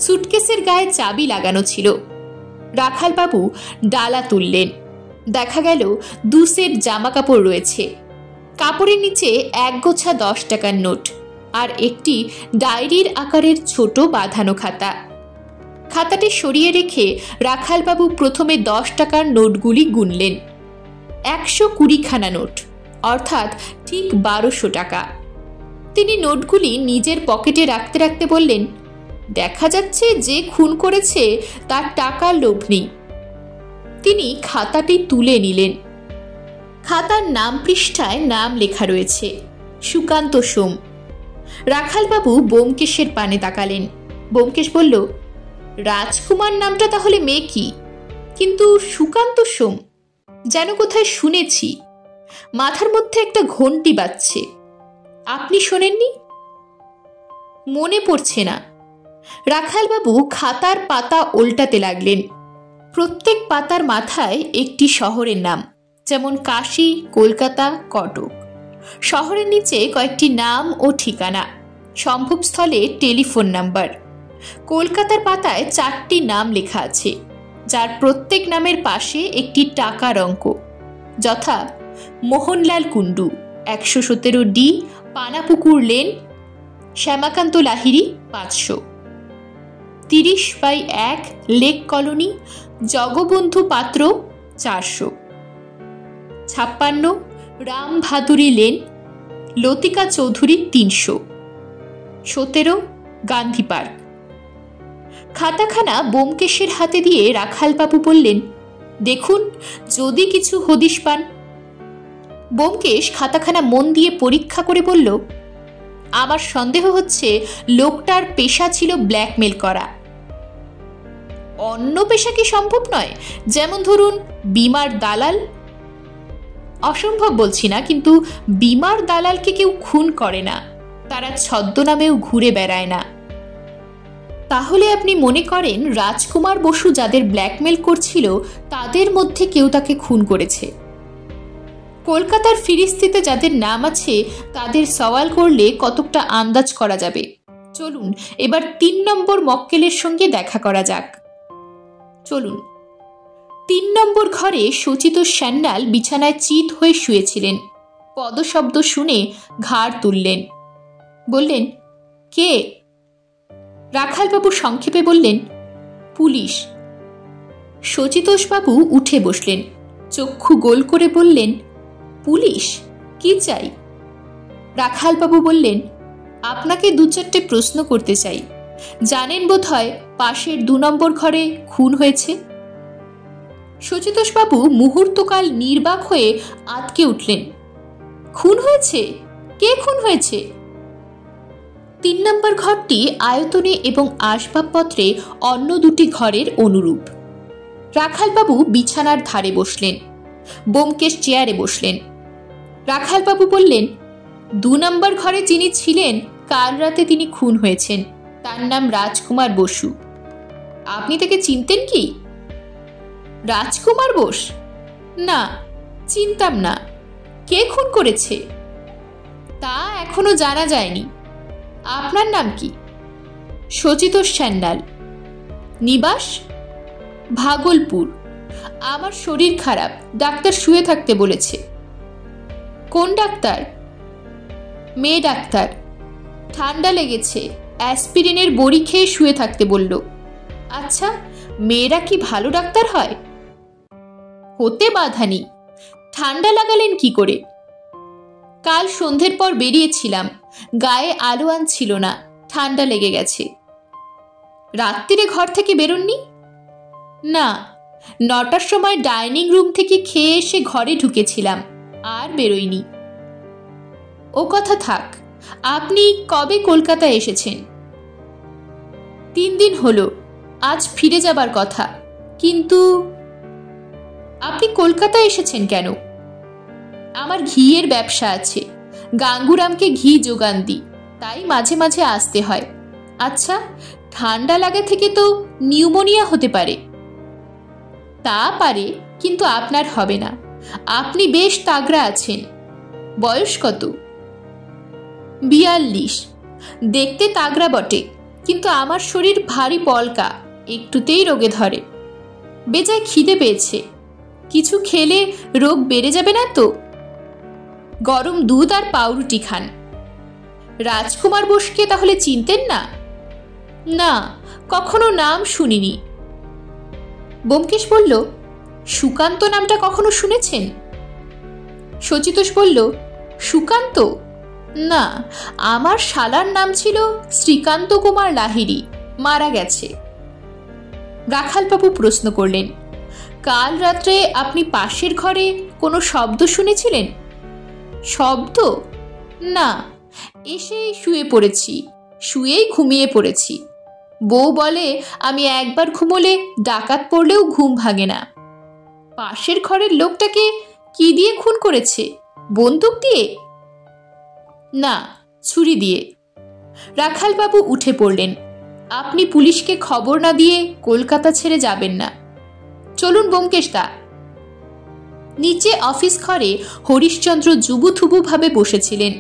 সুটকেসের গায়ে চাবি লাগানো ছিল। রাখালবাবু ডালা তুললেন। দেখা গেল 2 সেট জামা কাপড় রয়েছে। কাপড়ের নিচে এক গোছা 10 টাকার নোট আর একটি ডায়েরির আকারের ছোট বাঁধানো খাতা। খাতাটি সরিয়ে রেখে রাখালবাবু প্রথমে 10 টাকার নোটগুলি গুনলেন। 120খানা নোট, অর্থাৎ ঠিক 1200 টাকা। তিনি নোটগুলি নিজের পকেটে রাখতে রাখতে বললেন, দেখা যাচ্ছে যে খুন করেছে তার টাকার লোভ নেই। তিনি খাতাটি তুলে নিলেন। খাতার নাম পৃষ্ঠায় নাম লেখা রয়েছে, সুকান্ত সোম। রাখালবাবু ব্যোমকেশের পানে তাকালেন। ব্যোমকেশ বলল, রাজকুমার নামটা তাহলে মেকি, কিন্তু সুকান্ত সোম যেন কোথায় শুনেছি। মাথার মধ্যে একটা ঘন্টি বাজছে। আপনি শোনেননি? মনে পড়ছে না। রাখালবাবু খাতার পাতা উল্টাতে লাগলেন। প্রত্যেক পাতার মাথায় একটি শহরের নাম, যেমন কাশী, কলকাতা, কটক। শহরের নিচে কয়েকটি নাম ও ঠিকানা, সম্ভবস্থলে টেলিফোন নাম্বার। কলকাতার পাতায় 4টি নাম লেখা আছে, যার প্রত্যেক নামের পাশে একটি টাকার অঙ্ক, যথা Mohanlal Kundu, 117D, Panapukur lane, Shyamakanta Lahiri, 500, 30/1 lake colony, Jagabandhu পাত্র, 400, 56 রাম ভাদুরী লেন, লতিকা চৌধুরী, 300, 17 গান্ধী পার্ক। খাতাখানা ব্যোমকেশের হাতে দিয়ে রাখালবাবু বললেন, দেখুন যদি কিছু হদিশ পান। ব্যোমকেশ খাতাখানা মন দিয়ে পরীক্ষা করে বলল, আমার সন্দেহ হচ্ছে লোকটার পেশা ছিল ব্ল্যাকমেল করা। অন্য পেশা কি সম্ভব নয়? যেমন ধরুন বিমার দালাল। অসম্ভব বলছি না, কিন্তু বিমার দালালকে কেউ খুন করে না, তারা ছদ্মনামেও ঘুরে বেড়ায় না। তাহলে আপনি মনে করেন রাজকুমার বসু যাদের ব্ল্যাকমেল করছিল তাদের মধ্যে কেউ তাকে খুন করেছে। কলকাতার ফিরিস্তিতে যাদের নাম আছে তাদের সওয়াল করলে কতকটা আন্দাজ করা যাবে। চলুন এবার 3 নম্বর মক্কেলের সঙ্গে দেখা করা যাক। চলুন। 3 নম্বর ঘরে সচিতোষ সান্যাল বিছানায় চিত হয়ে শুয়েছিলেন। পদশব্দ শুনে ঘাড় তুললেন। বললেন, কে? রাখালবাবু সংক্ষেপে বললেন, পুলিশ। সচিতোষবাবু উঠে বসলেন, চক্ষু গোল করে বললেন, পুলিশ? কি চাই? রাখালবাবু বললেন, আপনাকে 2-4টে প্রশ্ন করতে চাই। জানেন বোধ হয় পাশের 2 নম্বর ঘরে খুন হয়েছে। সচিতোষবাবু মুহূর্তকাল নির্বাক হয়ে আঁতকে উঠলেন। খুন হয়েছে? কে খুন হয়েছে? 3 নম্বর ঘরটি আয়তনে এবং আসবাবপত্রে অন্য 2টি ঘরের অনুরূপ। রাখালবাবু বিছানার ধারে বসলেন, ব্যোমকেশ চেয়ারে বসলেন। রাখালবাবু বললেন, 2 নম্বর ঘরে যিনি ছিলেন কাল রাতে তিনি খুন হয়েছেন, তার নাম রাজকুমার বসু। আপনি তাকে চিনতেন কি? রাজকুমার বোস? না, চিনতাম না। কে খুন করেছে তা এখনো জানা যায়নি। আপনার নাম কি? সচিতোষ সান্যাল। নিবাস? ভাগলপুর। আমার শরীর খারাপ, ডাক্তার শুয়ে থাকতে বলেছে। কোন ডাক্তার? মেয়ে ডাক্তার। ঠান্ডা লেগেছে, অ্যাসপিরিনের বড়ি খেয়ে শুয়ে থাকতে বলল। আচ্ছা, মেয়েরা কি ভালো ডাক্তার হয়? হতে বাধা নেই। ঠান্ডা লাগালেন কি করে? কাল সন্ধ্যের পর বেরিয়েছিলাম, গায়ে আলো আনছিল না, ঠান্ডা লেগে গেছে। রাত্রিরে ঘর থেকে বেরোননি? না, 9টার সময় ডাইনিং রুম থেকে খেয়ে এসে ঘরে ঢুকেছিলাম, আর বেরোইনি। ও কথা থাক, আপনি কবে কলকাতায় এসেছেন? 3 দিন হলো, আজ ফিরে যাবার কথা। কিন্তু আপনি কলকাতায় এসেছেন কেন? আমার ঘিয়ের ব্যবসা আছে, গাঙ্গুরামকে ঘি যোগান দিই, তাই মাঝে মাঝে আসতে হয়। আচ্ছা, ঠান্ডা লাগা থেকে তো নিউমোনিয়া হতে পারে। তা পারে, কিন্তু আপনার হবে না। আপনি বেশ তাগড়া আছেন। বয়স কত? 42। দেখতে তাগড়া বটে, কিন্তু আমার শরীর ভারী পলকা, একটুতেই রোগে ধরে। বেজায় খিদে পেয়েছে, কিছু খেলে রোগ বেড়ে যাবে না তো? গরম দুধ আর পাউরুটি খান। রাজকুমার বোসকে তাহলে চিনতেন না? না, কখনো নাম শুনিনি। ব্যোমকেশ বলল, সুকান্ত নামটা কখনো শুনেছেন? সচিতোষ বলল, সুকান্ত? না, আমার শালার নাম ছিল শ্রীকান্ত কুমার লাহিড়ী, মারা গেছে। রাখালবাবু প্রশ্ন করলেন, কাল রাত্রে আপনি পাশের ঘরে কোনো শব্দ শুনেছিলেন? শব্দ? না, এসেই শুয়ে পড়েছি, শুয়েই ঘুমিয়ে পড়েছি। বউ বলে আমি একবার ঘুমোলে ডাকাত পড়লেও ঘুম ভাঙে না। পাশের ঘরের লোকটাকে কি দিয়ে খুন করেছে? বন্দুক দিয়ে? না, ছুরি দিয়ে। রাখালবাবু উঠে পড়লেন। আপনি পুলিশকে খবর না দিয়ে কলকাতা ছেড়ে যাবেন না। চলুন ব্যোমকেশদা। নিচে অফিস ঘরে হরিশচন্দ্র জুবুথুবু ভাবে বসেছিলেন।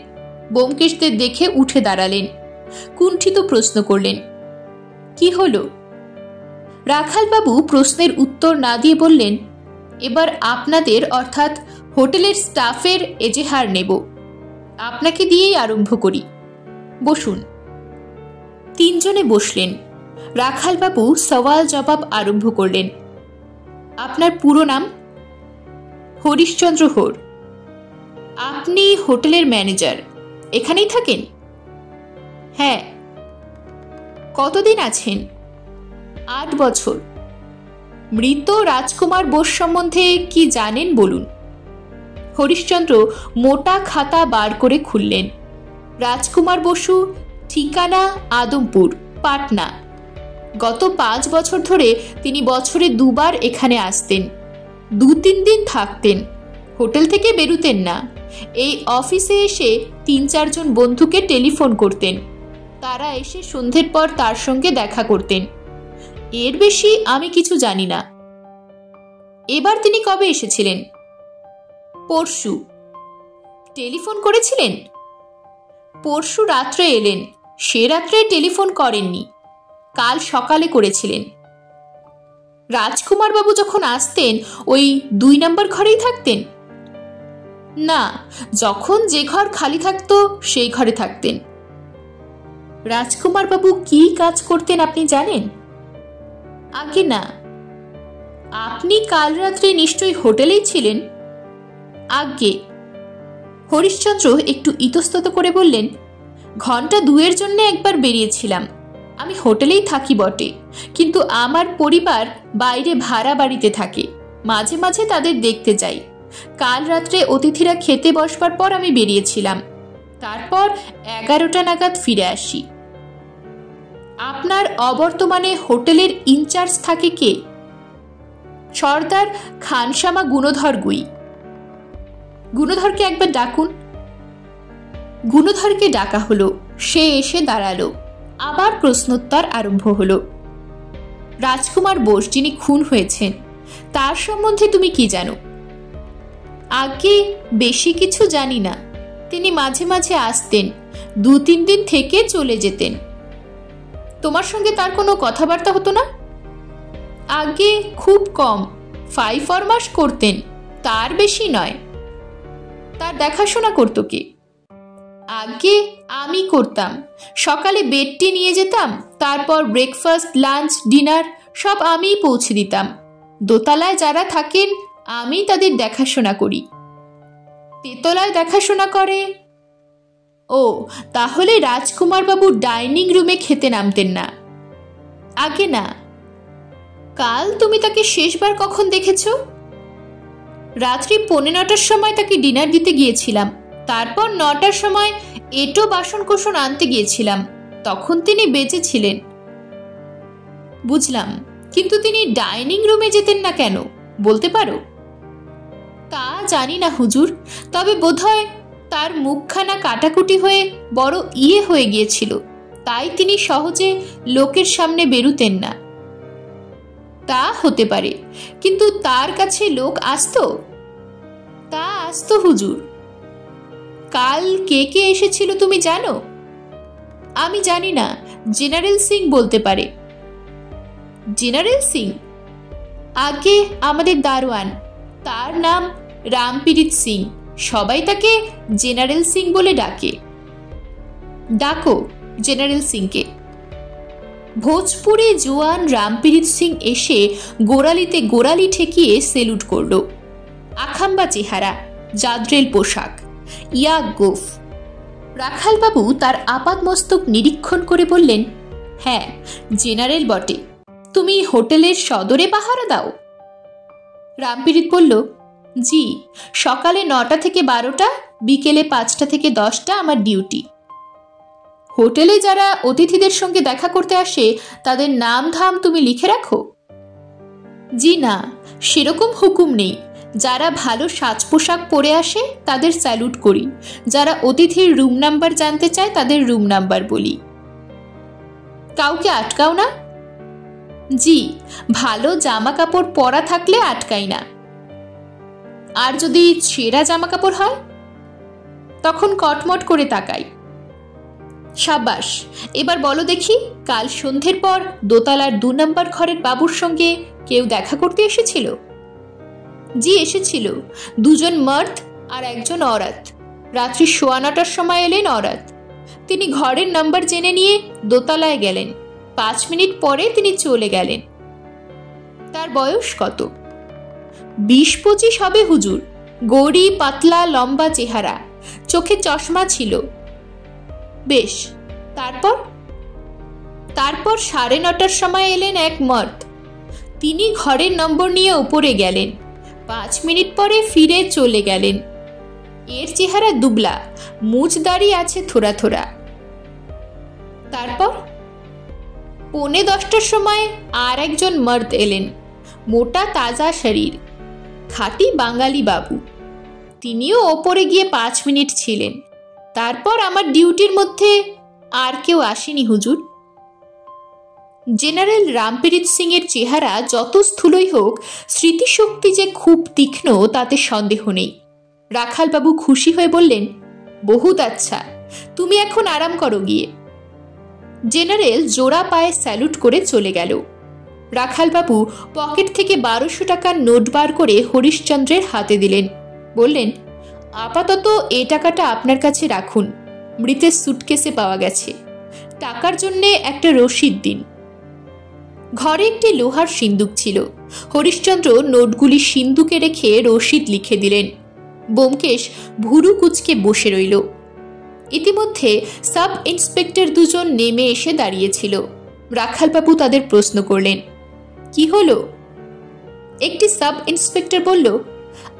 ব্যোমকেশদের দেখে উঠে দাঁড়ালেন, কুণ্ঠিত প্রশ্ন করলেন, কি হলো? রাখালবাবু প্রশ্নের উত্তর না দিয়ে বললেন, এবার আপনাদের অর্থাৎ হোটেলের স্টাফের এজেহার নেব। আপনাকে দিয়েই আরম্ভ করি। বসুন। 3 জনে বসলেন। রাখালবাবু সওয়াল জবাব আরম্ভ করলেন। আপনার পুরো নাম? হরিশচন্দ্র হোর। আপনি হোটেলের ম্যানেজার, এখানেই থাকেন? হ্যাঁ। কতদিন আছেন? 8 বছর। মৃত রাজকুমার বোস সম্বন্ধে কি জানেন বলুন। হরিশচন্দ্র মোটা খাতা বার করে খুললেন। রাজকুমার বসু, ঠিকানা আদমপুর, পাটনা। গত 5 বছর ধরে তিনি বছরে 2 বার এখানে আসতেন, 2-3 দিন থাকতেন, হোটেল থেকে বেরুতেন না। এই অফিসে এসে 3-4 জন বন্ধুকে টেলিফোন করতেন, তারা এসে সন্ধ্যের পর তার সঙ্গে দেখা করতেন। এর বেশি আমি কিছু জানি না। এবার তিনি কবে এসেছিলেন? পরশু। টেলিফোন করেছিলেন? পরশু রাত্রে এলেন, সে রাত্রে টেলিফোন করেননি, কাল সকালে করেছিলেন। রাজকুমার বাবু যখন আসতেন ওই 2 নম্বর ঘরেই থাকতেন? না, যখন যে ঘর খালি থাকতো সেই ঘরে থাকতেন। রাজকুমার বাবু কি কাজ করতেন আপনি জানেন? আগে না। আপনি কাল রাত্রে নিশ্চয়ই হোটেলেই ছিলেন? আগে। হরিশ্চন্দ্র একটু ইতস্তত করে বললেন, ঘন্টা 2 জন্য একবার বেরিয়েছিলাম। আমি হোটেলেই থাকি বটে, কিন্তু আমার পরিবার বাইরে ভাড়া বাড়িতে থাকে। মাঝে মাঝে তাদের দেখতে যাই। কাল রাত্রে অতিথিরা খেতে বসবার পর আমি বেরিয়েছিলাম। তারপর 11টা নাগাদ ফিরে আসি। আপনার অবর্তমানে হোটেলের ইনচার্জ থাকে কে? সর্দার খানসামা গুণধর গুই। গুণধরকে একবার ডাকুন। গুণধরকে ডাকা হলো। সে এসে দাঁড়ালো। আবার প্রশ্নোত্তর আরম্ভ হলো। রাজকুমার বোস যিনি খুন হয়েছেন, তার সম্বন্ধে তুমি কি জানো? আগে বেশি কিছু জানি না। তিনি মাঝে মাঝে আসতেন, 2-3 দিন থেকে চলে যেতেন। তোমার সঙ্গে তার কোনো কথাবার্তা হতো না? আগে খুব কম, 5 ফরমাস করতেন, তার বেশি নয়। তার দেখাশোনা করতো কে? আগে আমি করতাম। সকালে বেডটি নিয়ে যেতাম, তারপর ব্রেকফাস্ট, লাঞ্চ, ডিনার সব আমিই পৌঁছে দিতাম। দোতলায় যারা থাকেন আমি তাদের দেখাশোনা করি। তেতলায় দেখাশোনা করে। ও, তাহলে রাজকুমার বাবু ডাইনিং রুমে খেতে নামতেন না? আগে না। কাল তুমি তাকে শেষবার কখন দেখেছ? রাত্রি 9:15টার সময় তাকে ডিনার দিতে গিয়েছিলাম। তারপর 9টার সময় এটো বাসনকোসন আনতে গিয়েছিলাম। তখন তিনি বেঁচে ছিলেন। বুঝলাম, কিন্তু তিনি ডাইনিং রুমে যেতেন না কেন বলতে পারো? তা জানি না হুজুর, তবে বোধহয় তার মুখখানা কাটাকুটি হয়ে বড় হয়ে গিয়েছিল, তাই তিনি সহজে লোকের সামনে বেরুতেন না। তা হতে পারে, কিন্তু তার কাছে লোক আসতো? তা আসতো হুজুর। কাল কে কে এসেছিল তুমি জানো? আমি জানি না, জেনারেল সিং বলতে পারে। জেনারেল সিং? আগে আমাদের দারোয়ান, তার নাম রামপ্রীত সিং। সবাই তাকে জেনারেল সিং বলে ডাকে। ডাকো জেনারেল সিংকে। ভোজপুরে জোয়ান রামপ্রীত সিং এসে গোড়ালিতে গোড়ালি ঠেকিয়ে সেলুট করল। আখাম্বা চেহারা, জাদ্রেল পোশাক, ইয়াক গোফ। রাখালবাবু তার আপাদমস্তক নিরীক্ষণ করে বললেন, হ্যাঁ, জেনারেল বটে। তুমি হোটেলের সদরে পাহারা দাও? রামপ্রীত বলল, জি, সকালে 9টা থেকে 12টা, বিকেলে 5টা থেকে 10টা আমার ডিউটি। হোটেলে যারা অতিথিদের সঙ্গে দেখা করতে আসে তাদের নাম ধাম তুমি লিখে রাখো? জি না, সেরকম হুকুম নেই। যারা ভালো সাজ পোশাক পরে আসে তাদের স্যালুট করি। যারা অতিথির রুম নাম্বার জানতে চায় তাদের রুম নাম্বার বলি। কাউকে আটকাও না? জি, ভালো জামা কাপড় পরা থাকলে আটকাই না। আর যদি ছেঁড়া জামা কাপড় হয় তখন কটমট করে তাকাই। সাবাস, এবার বলো দেখি, কাল সন্ধ্যের পর দোতলার 2 নম্বর ঘরের বাবুর সঙ্গে কেউ দেখা করতে এসেছিল? জি এসেছিল, 2 জন মর্দ আর 1 জন অরাত। রাত্রি 9:15টার সময় এলেন অরাত। তিনি ঘরের নাম্বার জেনে নিয়ে দোতলায় গেলেন। 5 মিনিট পরে তিনি চলে গেলেন। তার বয়স কত? 20-25 হবে হুজুর। গড়ি, পাতলা, লম্বা চেহারা, চোখে চশমা ছিল। বেশ, তারপর? তারপর 9:30টার সময় এলেন এক মর্দ। তিনি ঘরের নম্বর নিয়ে উপরে গেলেন। 5 মিনিট পরে ফিরে চলে গেলেন। এর চেহারা দুবলা, মুছ দাড়ি আছে থোড়া থোড়া। তারপর 9:45টার সময় আর একজন মর্দ এলেন। মোটা তাজা শরীর, খাঁটি বাঙালি বাবু। তিনিও ওপরে গিয়ে 5 মিনিট ছিলেন। তারপর আমার ডিউটির মধ্যে আর কেউ আসেনি হুজুর। জেনারেল রামপ্রীত সিং এর চেহারা যত স্থূলই হোক, স্মৃতিশক্তি যে খুব তীক্ষ্ণ তাতে সন্দেহ নেই। রাখালবাবু খুশি হয়ে বললেন, বহুত আচ্ছা, তুমি এখন আরাম করো গিয়ে। জেনারেল জোড়া পায়ে স্যালুট করে চলে গেল। রাখালবাবু পকেট থেকে 1200 টাকার নোট বার করে হরিশ্চন্দ্রের হাতে দিলেন। বললেন, আপাতত এ টাকাটা আপনার কাছে রাখুন, মৃতের সুটকেসে পাওয়া গেছে। টাকার জন্যে একটা রসিদ দিন। ঘরে একটি লোহার সিন্দুক ছিল। হরিশ্চন্দ্র নোটগুলি সিন্দুকে রেখে রসিদ লিখে দিলেন। ব্যোমকেশ ভুরু কুঁচকে বসে রইল। ইতিমধ্যে সাব ইন্সপেক্টর দুজন নেমে এসে দাঁড়িয়েছিল। রাখালবাবু তাদের প্রশ্ন করলেন, কি হলো? একটি সাব ইন্সপেক্টর বলল,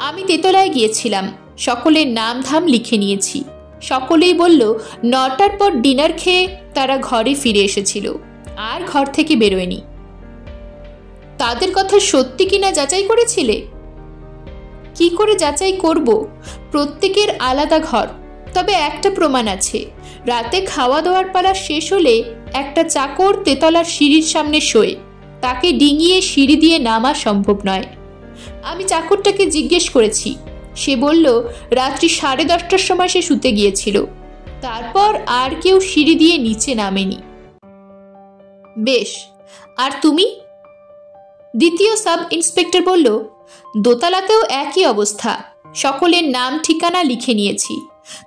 আমি তেতলায় গিয়েছিলাম, সকলের নাম ধাম লিখে নিয়েছি। সকলেই বলল 9টার পর ডিনার খেয়ে তারা ঘরে ফিরে এসেছিল, আর ঘর থেকে বেরোয়নি। তাদের কথা সত্যি কিনা যাচাই করেছিলে? কি করে যাচাই করব? প্রত্যেকের আলাদা ঘর। তবে একটা প্রমাণ আছে, রাতে খাওয়া দাওয়ার পালা শেষ হলে একটা চাকর তেতলার সিঁড়ির সামনে শোয়, তাকে ডিঙিয়ে সিঁড়ি দিয়ে নামা সম্ভব নয়। আমি চাকরটাকে জিজ্ঞেস করেছি, সে বলল রাত্রি 10:30টার সময় সে শুতে গিয়েছিল, তারপর আর কেউ সিঁড়ি দিয়ে নিচে নামেনি। বেশ, আর তুমি? দ্বিতীয় সাব ইন্সপেক্টর বলল, দোতলাতেও একই অবস্থা, সকলের নাম ঠিকানা লিখে নিয়েছি।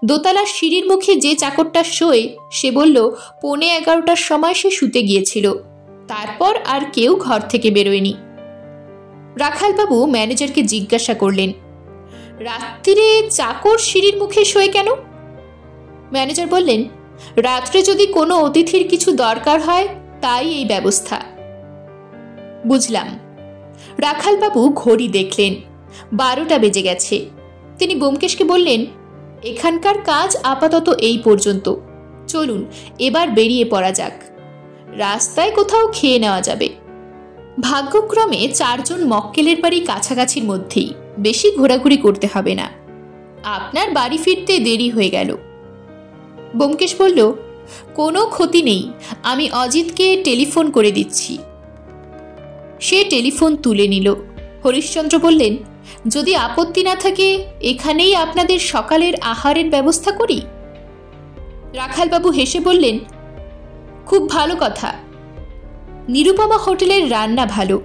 দোতলার সিঁড়ির মুখে যে চাকরটা শোয় সে বলল 11:15টার সময় সে শুতে গিয়েছিল, তারপর আর কেউ ঘর থেকে বেরোয়নি। রাখালবাবু ম্যানেজারকে জিজ্ঞাসা করলেন, রাত্রিরে চাকর সিঁড়ির মুখে শোয় কেন? ম্যানেজার বললেন, রাত্রে যদি কোনো অতিথির কিছু দরকার হয় তাই এই ব্যবস্থা। বুঝলাম। রাখালবাবু ঘড়ি দেখলেন, 12টা বেজে গেছে। তিনি ব্যোমকেশকে বললেন, এখানকার কাজ আপাতত এই পর্যন্ত, চলুন এবার বেরিয়ে পড়া যাক, রাস্তায় কোথাও খেয়ে নেওয়া যাবে। ভাগ্যক্রমে 4 জন মক্কেলের বাড়ি কাছাকাছির মধ্যেই, বেশি ঘোরাঘুরি করতে হবে না। আপনার বাড়ি ফিরতে দেরি হয়ে গেল। ব্যোমকেশ বলল, কোনো ক্ষতি নেই, আমি অজিতকে টেলিফোন করে দিচ্ছি। সে টেলিফোন তুলে নিল। হরিশ্চন্দ্র বললেন, যদি আপত্তি না থাকে এখানেই আপনাদের সকালের আহারের ব্যবস্থা করি। রাখালবাবু হেসে বললেন, খুব ভালো কথা। নিরুপমা হোটেলের রান্না ভালো।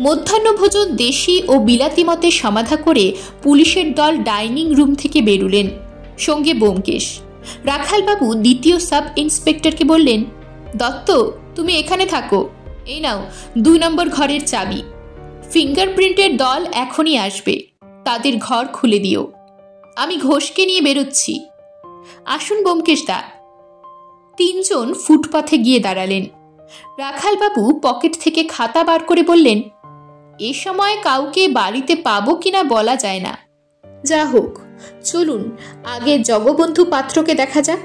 মধ্যাহ্নভোজন দেশি ও বিলাতি মতে সমাধা করে পুলিশের দল ডাইনিং রুম থেকে বেরুলেন, সঙ্গে ব্যোমকেশ। রাখালবাবু দ্বিতীয় সাব ইন্সপেক্টরকে বললেন, দত্ত, তুমি এখানে থাকো, এই নাও 2 নম্বর ঘরের চাবি। ফিঙ্গারপ্রিন্টের দল এখনই আসবে, তাদের ঘর খুলে দিও। আমি ঘোষকে নিয়ে বেরোচ্ছি। আসুন ব্যোমকেশ দা। 3 জন ফুটপাথে গিয়ে দাঁড়ালেন। রাখালবাবু পকেট থেকে খাতা বার করে বললেন, এ সময় কাউকে বাড়িতে পাবো কিনা বলা যায় না। যা হোক, চলুন আগে জগবন্ধু পাত্রকে দেখা যাক।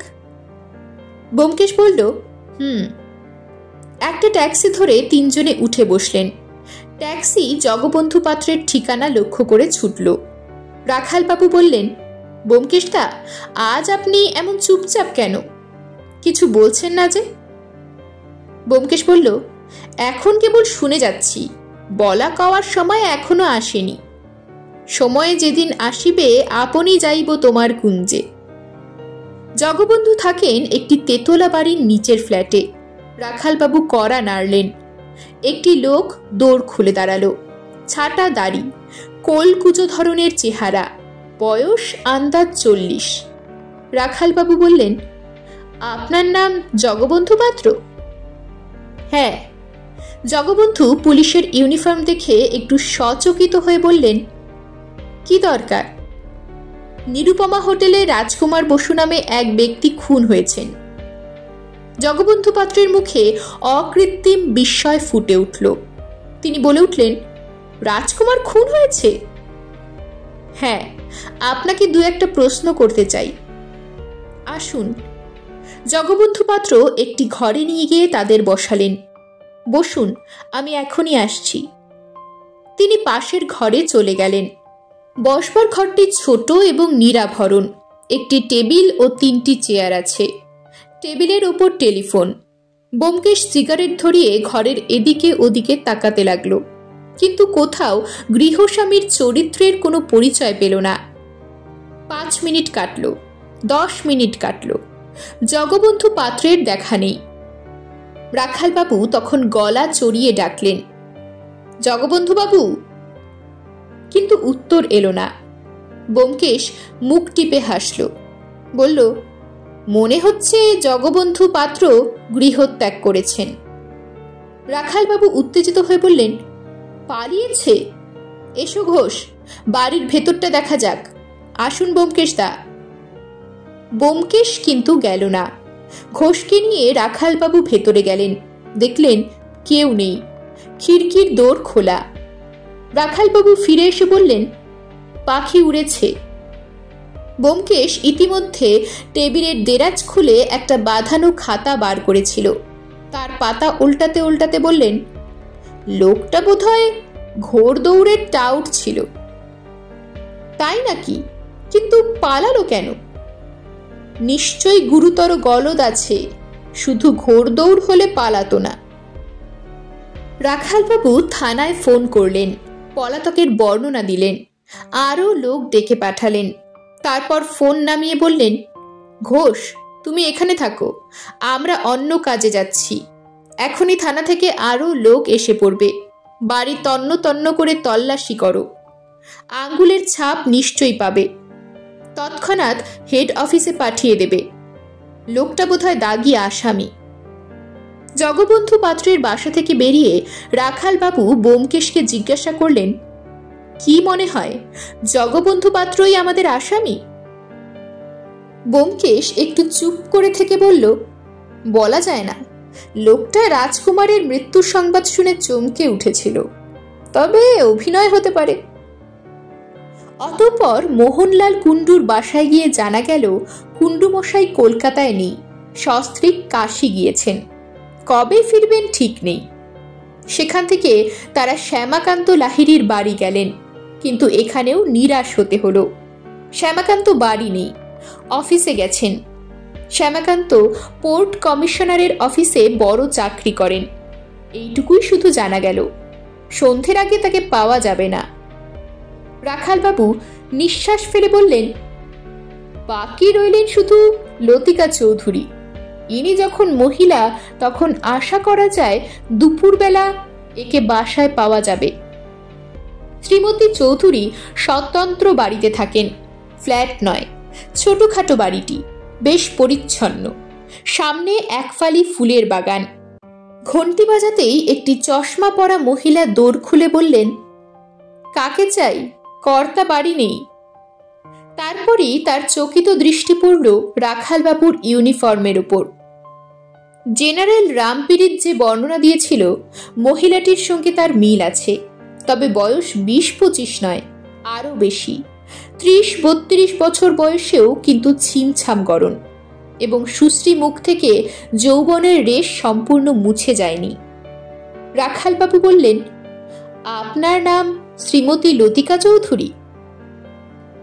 ব্যোমকেশ বলল, একটা ট্যাক্সি ধরে 3 জনে উঠে বসলেন। ট্যাক্সি জগবন্ধু পাত্রের ঠিকানা লক্ষ্য করে ছুটল। রাখালবাবু বললেন, ব্যোমকেশ দা, আজ আপনি এমন চুপচাপ কেন? কিছু বলছেন না যে? ব্যোমকেশ বলল, এখন কেবল শুনে যাচ্ছি, বলা কওয়ার সময় এখনো আসেনি। সময়ে যেদিন আসিবে আপনি যাইব তোমার কুঞ্জে। জগবন্ধু থাকেন একটি তেতলা বাড়ির নিচের ফ্ল্যাটে। রাখালবাবু কড়া নাড়লেন। একটি লোক দৌড় খুলে দাঁড়ালো। ছাটা দাড়ি, কোলকুচো ধরনের চেহারা, বয়স আন্দাজ 40। রাখালবাবু বললেন, আপনার নাম জগবন্ধু পাত্র? হ্যাঁ। জগবন্ধু পুলিশের ইউনিফর্ম দেখে একটু সচকিত হয়ে বললেন, কি দরকার? নিরুপমা হোটেলে রাজকুমার বসু নামে এক ব্যক্তি খুন হয়েছেন। জগবন্ধু পাত্রের মুখে অকৃত্রিম বিস্ময় ফুটে উঠল। তিনি বলে উঠলেন, রাজকুমার খুন হয়েছে? হ্যাঁ, আপনাকে 2-1টা প্রশ্ন করতে চাই। আসুন। জগবন্ধু পাত্র একটি ঘরে নিয়ে গিয়ে তাদের বসালেন। বসুন, আমি এখনই আসছি। তিনি পাশের ঘরে চলে গেলেন। বসবার ঘরটি ছোট এবং নিরাভরণ। একটি টেবিল ও 3টি চেয়ার আছে। টেবিলের ওপর টেলিফোন। ব্যোমকেশ সিগারেট ধরিয়ে ঘরের এদিকে ওদিকে তাকাতে লাগলো, কিন্তু কোথাও গৃহস্বামীর চরিত্রের কোনো পরিচয় পেল না। 5 মিনিট কাটল, 10 মিনিট কাটল, জগবন্ধু পাত্রের দেখা নেই। রাখালবাবু তখন গলা চড়িয়ে ডাকলেন, জগবন্ধু বাবু, কিন্তু উত্তর এলো না। ব্যোমকেশ মুখ টিপে হাসল, বলল, মনে হচ্ছে জগবন্ধু পাত্র গৃহত্যাগ করেছেন। রাখালবাবু উত্তেজিত হয়ে বললেন, পালিয়েছে? এসো ঘোষ, বাড়ির ভেতরটা দেখা যাক, আসুন ব্যোমকেশ দা। ব্যোমকেশ কিন্তু গেল না। ঘোষকে নিয়ে রাখালবাবু ভেতরে গেলেন। দেখলেন কেউ নেই, খিড়কির দোর খোলা। রাখালবাবু ফিরে এসে বললেন, পাখি উড়েছে। ব্যোমকেশ ইতিমধ্যে টেবিলের দেরাজ খুলে একটা বাঁধানো খাতা বার করেছিল। তার পাতা উল্টাতে উল্টাতে বললেন, লোকটা বোধহয় ঘোড়দৌড়ের টাউট ছিল। তাই নাকি? কিন্তু পালালো কেন? নিশ্চয়ই গুরুতর গলদ আছে, শুধু ঘোড়দৌড় হলে পালাতো না। রাখালবাবু থানায় ফোন করলেন, পলাতকের বর্ণনা দিলেন, আরও লোক ডেকে পাঠালেন। তারপর ফোন নামিয়ে বললেন, ঘোষ তুমি এখানে থাকো, আমরা অন্য কাজে যাচ্ছি। এখনই থানা থেকে আরও লোক এসে পড়বে। বাড়ি তন্ন তন্ন করে তল্লাশি করো, আঙ্গুলের ছাপ নিশ্চয়ই পাবে। তৎক্ষণাৎ হেড অফিসে পাঠিয়ে দেবে। লোকটা বোধহয় দাগী আসামি। জগবন্ধু পাত্রের বাসা থেকে বেরিয়ে রাখালবাবু ব্যোমকেশকে জিজ্ঞাসা করলেন, কি মনে হয় জগবন্ধু পাত্রই আমাদের আসামি? ব্যোমকেশ একটু চুপ করে থেকে বলল, বলা যায় না। লোকটা রাজকুমারের মৃত্যুর সংবাদ শুনে চমকে উঠেছিল, তবে অভিনয় হতে পারে। অতঃপর মোহনলাল কুণ্ডুর বাসায় গিয়ে জানা গেল কুণ্ডুমশাই কলকাতায় নেই, সস্ত্রীক কাশী গিয়েছেন। কবে ফিরবেন ঠিক নেই। সেখান থেকে তারা শ্যামাকান্ত লাহিড়ীর বাড়ি গেলেন, কিন্তু এখানেও নিরাশ হতে হলো। শ্যামাকান্ত বাড়ি নেই, অফিসে গেছেন। শ্যামাকান্ত পোর্ট কমিশনারের অফিসে বড় চাকরি করেন, এইটুকুই শুধু জানা গেল। সন্ধ্যের আগে তাকে পাওয়া যাবে না। রাখালবাবু নিঃশ্বাস ফেলে বললেন, বাকি রইলেন শুধু লতিকা চৌধুরী। ইনি যখন মহিলা, তখন আশা করা যায় দুপুরবেলা একে বাসায় পাওয়া যাবে। শ্রীমতী চৌধুরী স্বতন্ত্র বাড়িতে থাকেন, ফ্ল্যাট নয়, ছোটখাটো বাড়িটি, বেশ পরিচ্ছন্ন। সামনে একফালি ফুলের বাগান। ঘণ্টি বাজাতেই একটি চশমা পরা মহিলা দোর খুলে বললেন, কাকে চাই? কর্তা বাড়ি নেই। তারপরই তার চকিত দৃষ্টি পড়ল রাখালবাবুর ইউনিফর্মের উপর। জেনারেল রামপিরিত যে বর্ণনা দিয়েছিল, মহিলাটির সঙ্গে তার মিল আছে, তবে বয়স 20-25 নয়, আরও বেশি। 30-32 বছর বয়সেও কিন্তু ছিমছাম গড়ন, এবং সুশ্রী মুখ থেকে যৌবনের রেশ সম্পূর্ণ মুছে যায়নি। রাখালবাবু বললেন, আপনার নাম শ্রীমতী লতিকা চৌধুরী?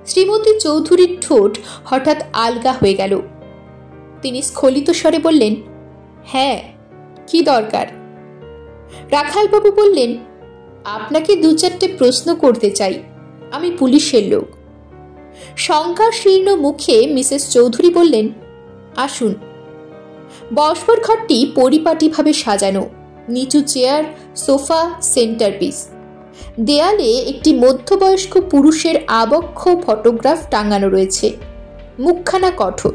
শ্রীমতী চৌধুরীর ঠোঁট হঠাৎ আলগা হয়ে গেল। তিনি স্খলিত স্বরে বললেন, হ্যাঁ, কি দরকার? রাখালবাবু বললেন, আপনাকে 2-4টে প্রশ্ন করতে চাই, আমি পুলিশের লোক। শঙ্কাশীর্ণ মুখে মিসেস চৌধুরী বললেন, আসুন। বসবার ঘরটি পরিপাটিভাবে সাজানো, নিচু চেয়ার, সোফা, সেন্টারপিস। দেয়ালে একটি মধ্যবয়স্ক পুরুষের আবক্ষ ফটোগ্রাফ টাঙানো রয়েছে। মুখখানা কঠোর,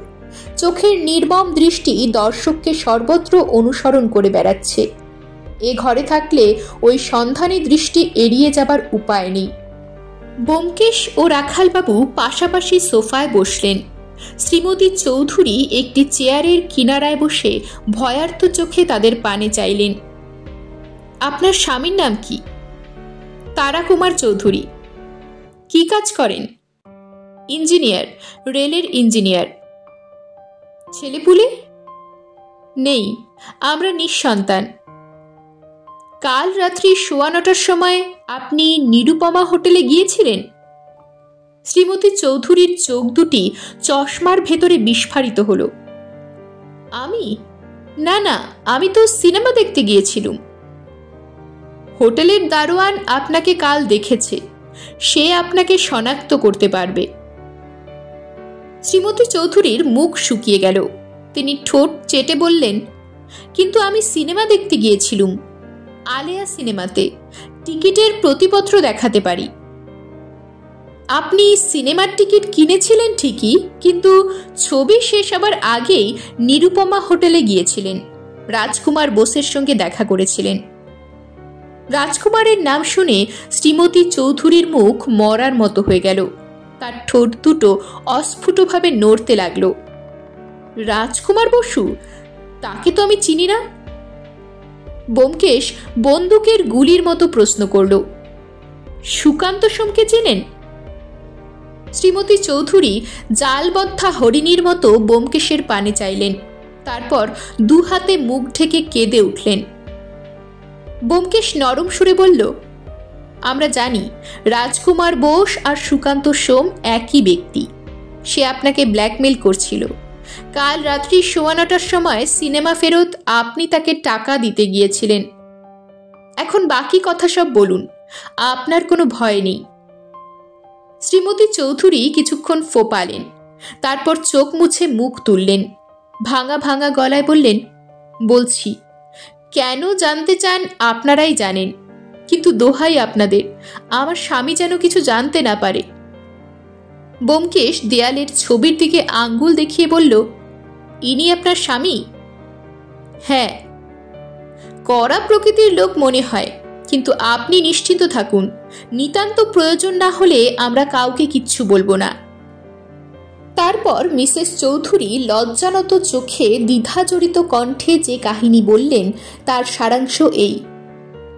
চোখের নির্মম দৃষ্টি দর্শককে সর্বত্র অনুসরণ করে বেড়াচ্ছে। এ ঘরে থাকলে ওই সন্ধানী দৃষ্টি এড়িয়ে যাবার উপায় নেই। ব্যোমকেশ ও রাখালবাবু পাশাপাশি সোফায় বসলেন। শ্রীমতী চৌধুরী একটি চেয়ারের কিনারায় বসে ভয়ার্ত চোখে তাদের পানে চাইলেন। আপনার স্বামীর নাম কি? তারাকুমার চৌধুরী। কি কাজ করেন? ইঞ্জিনিয়ার, রেলের ইঞ্জিনিয়ার। ছেলেপুলে? নেই, আমরা নিঃসন্তান। কাল রাত্রি 9:15 সময় আপনি নিরুপমা হোটেলে গিয়েছিলেন? শ্রীমতী চৌধুরীর চোখ দুটি চশমার ভেতরে বিস্ফারিত হলো। আমি? না না, আমি তো সিনেমা দেখতে গিয়েছিলুম। হোটেলের দারোয়ান আপনাকে কাল দেখেছে, সে আপনাকে শনাক্ত করতে পারবে। শ্রীমতী চৌধুরীর মুখ শুকিয়ে গেল। তিনি ঠোঁট চেটে বললেন, কিন্তু আমি সিনেমা দেখতে গিয়েছিলুম, আলেয়া সিনেমাতে। টিকিটের প্রতিপত্র দেখাতে পারি। আপনি সিনেমার টিকিট কিনেছিলেন ঠিকই, কিন্তু ছবি শেষ হবার আগেই নিরুপমা হোটেলে গিয়েছিলেন, রাজকুমার বোসের সঙ্গে দেখা করেছিলেন। রাজকুমারের নাম শুনে শ্রীমতী চৌধুরীর মুখ মরার মতো হয়ে গেল। তার ঠোঁট দুটো অস্ফুটভাবে নড়তে লাগলো। রাজকুমার বসু? তাকে তো আমি চিনি না। ব্যোমকেশ বন্দুকের গুলির মতো প্রশ্ন করল, সুকান্ত সোমকে চেনেন? শ্রীমতী চৌধুরী জালবদ্ধা হরিণীর মতো ব্যোমকেশের পানে চাইলেন, তারপর দু হাতে মুখ ঢেকে কেঁদে উঠলেন। ব্যোমকেশ নরম সুরে বলল, আমরা জানি রাজকুমার বোস আর সুকান্ত সোম একই ব্যক্তি। সে আপনাকে ব্ল্যাকমেল করছিল। কাল রাত্রি 9:15টার সময় সিনেমা ফেরত আপনি তাকে টাকা দিতে গিয়েছিলেন। এখন বাকি কথা সব বলুন, আপনার কোনো ভয় নেই। শ্রীমতী চৌধুরী কিছুক্ষণ ফোপালেন, তারপর চোখ মুছে মুখ তুললেন, ভাঙা ভাঙা গলায় বললেন, বলছি। কেন জানতে চান আপনারাই জানেন, কিন্তু দোহাই আপনাদের, আমার স্বামী যেন কিছু জানতে না পারে। ব্যোমকেশ দেয়ালের ছবির দিকে আঙ্গুল দেখিয়ে বলল, ইনি আপনার স্বামী? হ্যাঁ। কড়া প্রকৃতির লোক মনে হয়, কিন্তু আপনি নিশ্চিন্ত থাকুন, নিতান্ত প্রয়োজন না হলে আমরা কাউকে কিচ্ছু বলবো না। তারপর মিসেস চৌধুরী লজ্জানত চোখে দ্বিধাজড়িত কণ্ঠে যে কাহিনী বললেন তার সারাংশ এই।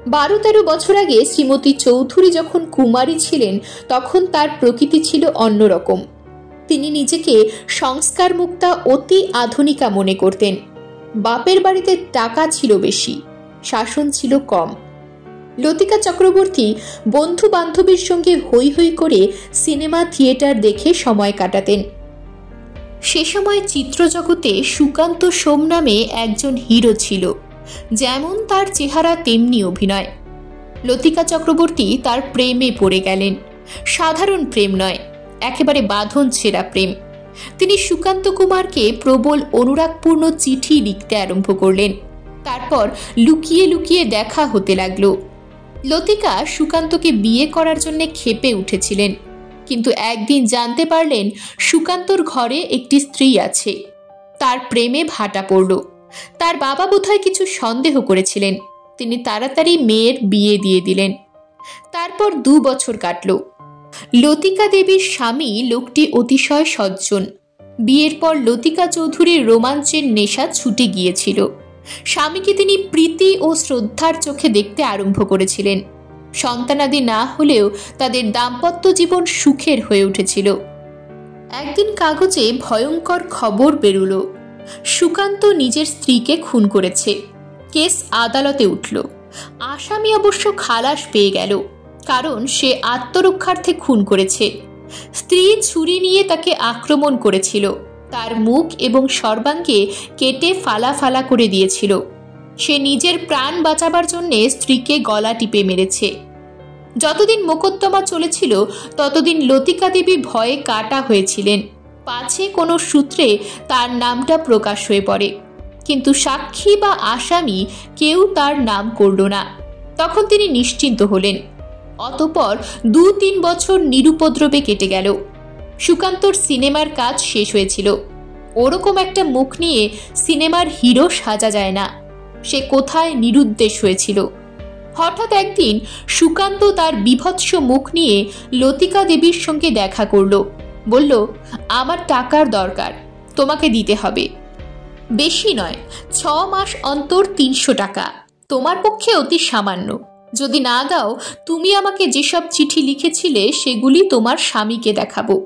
12-13 বছর আগে শ্রীমতী চৌধুরী যখন কুমারী ছিলেন তখন তার প্রকৃতি ছিল অন্যরকম। তিনি নিজেকে সংস্কার মুক্তা অতি আধুনিকা মনে করতেন। বাপের বাড়িতে টাকা ছিল বেশি, শাসন ছিল কম। লতিকা চক্রবর্তী বন্ধু বান্ধবীর সঙ্গে হৈ হৈ করে সিনেমা থিয়েটার দেখে সময় কাটাতেন। সে সময় চিত্রজগতে সুকান্ত সোম নামে একজন হিরো ছিল, যেমন তার চেহারা তেমনি অভিনয়। লতিকা চক্রবর্তী তার প্রেমে পড়ে গেলেন। সাধারণ প্রেম নয়, একেবারে বাঁধন ছেঁড়া প্রেম। তিনি সুকান্ত কুমারকে প্রবল অনুরাগপূর্ণ চিঠি লিখতে আরম্ভ করলেন। তারপর লুকিয়ে লুকিয়ে দেখা হতে লাগলো। লতিকা সুকান্তকে বিয়ে করার জন্য ক্ষেপে উঠেছিলেন, কিন্তু একদিন জানতে পারলেন সুকান্তর ঘরে একটি স্ত্রী আছে। তার প্রেমে ভাটা পড়ল। তার বাবা বোধহয় কিছু সন্দেহ করেছিলেন, তিনি তাড়াতাড়ি মেয়ের বিয়ে দিয়ে দিলেন। তারপর 2 বছর কাটল। লতিকা দেবীর স্বামী লোকটি অতিশয় সজ্জন। বিয়ের পর লতিকা চৌধুরীর রোমাঞ্চের নেশা ছুটে গিয়েছিল। স্বামীকে তিনি প্রীতি ও শ্রদ্ধার চোখে দেখতে আরম্ভ করেছিলেন। সন্তানাদি না হলেও তাদের দাম্পত্য জীবন সুখের হয়ে উঠেছিল। একদিন কাগজে ভয়ঙ্কর খবর বেরুল, সুকান্ত নিজের স্ত্রীকে খুন করেছে। কেস আদালতে উঠল। আসামি অবশ্য খালাস পেয়ে গেল, কারণ সে আত্মরক্ষার্থে খুন করেছে। স্ত্রী ছুরি নিয়ে তাকে আক্রমণ করেছিল, তার মুখ এবং সর্বাঙ্গে কেটে ফালা ফালা করে দিয়েছিল। সে নিজের প্রাণ বাঁচাবার জন্যে স্ত্রীকে গলা টিপে মেরেছে। যতদিন মোকদ্দমা চলেছিল ততদিন লতিকা দেবী ভয়ে কাটা হয়েছিলেন, পাছে কোনো সূত্রে তার নামটা প্রকাশ হয়ে পড়ে। কিন্তু সাক্ষী বা আসামি কেউ তার নাম করল না। তখন তিনি নিশ্চিন্ত হলেন। অতঃপর 2-3 বছর নিরুপদ্রবে কেটে গেল। সুকান্তর সিনেমার কাজ শেষ হয়েছিল। ওরকম একটা মুখ নিয়ে সিনেমার হিরো সাজা যায় না। সে কোথায় নিরুদ্দেশ হয়েছিল। হঠাৎ একদিন সুকান্ত তার বিভৎস মুখ নিয়ে লতিকা দেবীর সঙ্গে দেখা করল। বলল, আমার টাকার দরকার, তোমাকে দিতে হবে। বেশি নয়, 6 মাস অন্তর 300 টাকা। তোমার পক্ষে অতি সামান্য। যদি না দাও, তুমি আমাকে যেসব চিঠি লিখেছিলে সেগুলি তোমার স্বামীকে দেখাবো।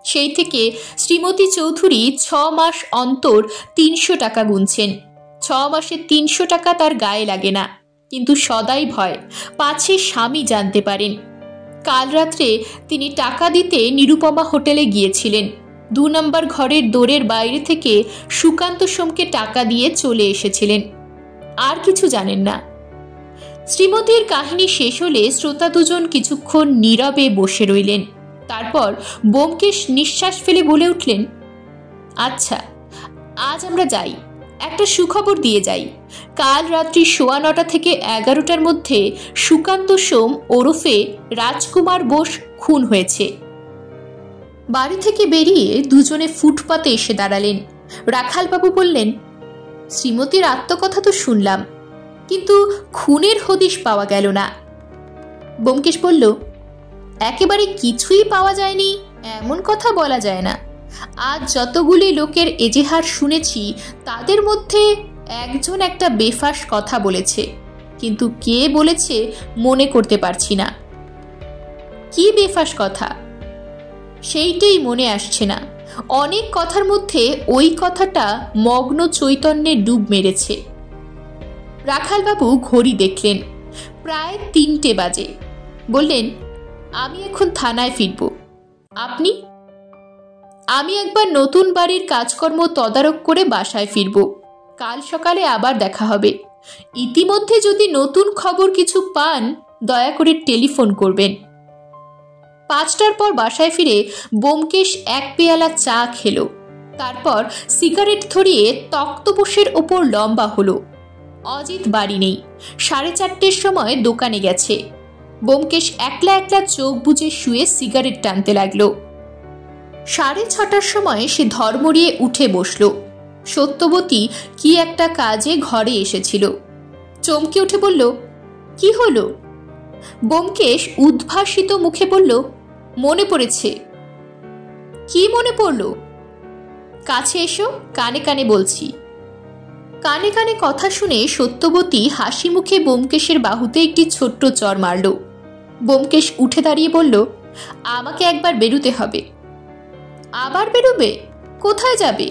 সেই থেকে শ্রীমতী চৌধুরী 6 মাস অন্তর 300 টাকা গুনছেন। 6 মাসে 300 টাকা তার গায়ে লাগে না, কিন্তু সদাই ভয়, পাছে স্বামী জানতে পারেন। কাল রাত্রে তিনি টাকা দিতে নিরুপমা হোটেলে গিয়েছিলেন। 2 নম্বর ঘরের দোরের বাইরে থেকে সুকান্ত সোমকে টাকা দিয়ে চলে এসেছিলেন। আর কিছু জানেন না। শ্রীমতীর কাহিনী শেষ হলে শ্রোতা দুজন কিছুক্ষণ নীরবে বসে রইলেন। তারপর ব্যোমকেশ নিঃশ্বাস ফেলে বলে উঠলেন, আচ্ছা, আজ আমরা যাই। একটা সুখবর দিয়ে যাই। কাল রাত্রি 9:15 থেকে 11টার মধ্যে সুকান্ত সোম ওরফে রাজকুমার বোস খুন হয়েছে। বাড়ি থেকে বেরিয়ে দুজনে ফুটপাতে এসে দাঁড়ালেন। রাখালবাবু বললেন, শ্রীমতীর আত্মকথা তো শুনলাম, কিন্তু খুনের হদিশ পাওয়া গেল না। ব্যোমকেশ বলল, একেবারে কিছুই পাওয়া যায়নি এমন কথা বলা যায় না। আজ যতগুলি লোকের এজেহার শুনেছি তাদের মধ্যে একজন একটা বেফাস কথা বলেছে, কিন্তু কে বলেছে মনে করতে পারছি না। কি বেফাস কথা সেইটাই মনে আসছে না। অনেক কথার মধ্যে ওই কথাটা মগ্ন চৈতন্যে ডুব মেরেছে। রাখালবাবু ঘড়ি দেখলেন, প্রায় 3টে বাজে। বললেন, আমি এখন থানায় ফিরব। আপনি? আমি একবার নতুন বাড়ির কাজকর্ম তদারক করে বাসায় ফিরব। কাল সকালে আবার দেখা হবে। ইতিমধ্যে যদি নতুন খবর কিছু পান দয়া করে টেলিফোন করবেন। 5টার পর বাসায় ফিরে ব্যোমকেশ 1 পেয়ালা চা খেলো। তারপর সিগারেট ধরিয়ে তক্তপোষের ওপর লম্বা হলো। অজিত বাড়ি নেই। 4:30টের সময় দোকানে গেছে। ব্যোমকেশ একলা একলা চোখ বুজে শুয়ে সিগারেট টানতে লাগলো। 6:30টার সময় সে ধর্মড়িয়ে উঠে বসল। সত্যবতী কি একটা কাজে ঘরে এসেছিল। চমকে উঠে বলল, কি হলো? ব্যোমকেশ উদ্ভাসিত মুখে বলল, মনে পড়েছে। কি মনে পড়ল? কাছে এসো, কানে কানে বলছি। কানে কানে কথা শুনে সত্যবতী হাসি মুখে ব্যোমকেশের বাহুতে একটি ছোট্ট চড় মারল। ব্যোমকেশ উঠে দাঁড়িয়ে বলল, আমাকে একবার বেরুতে হবে। আবার বেরোবে? কোথায় যাবে?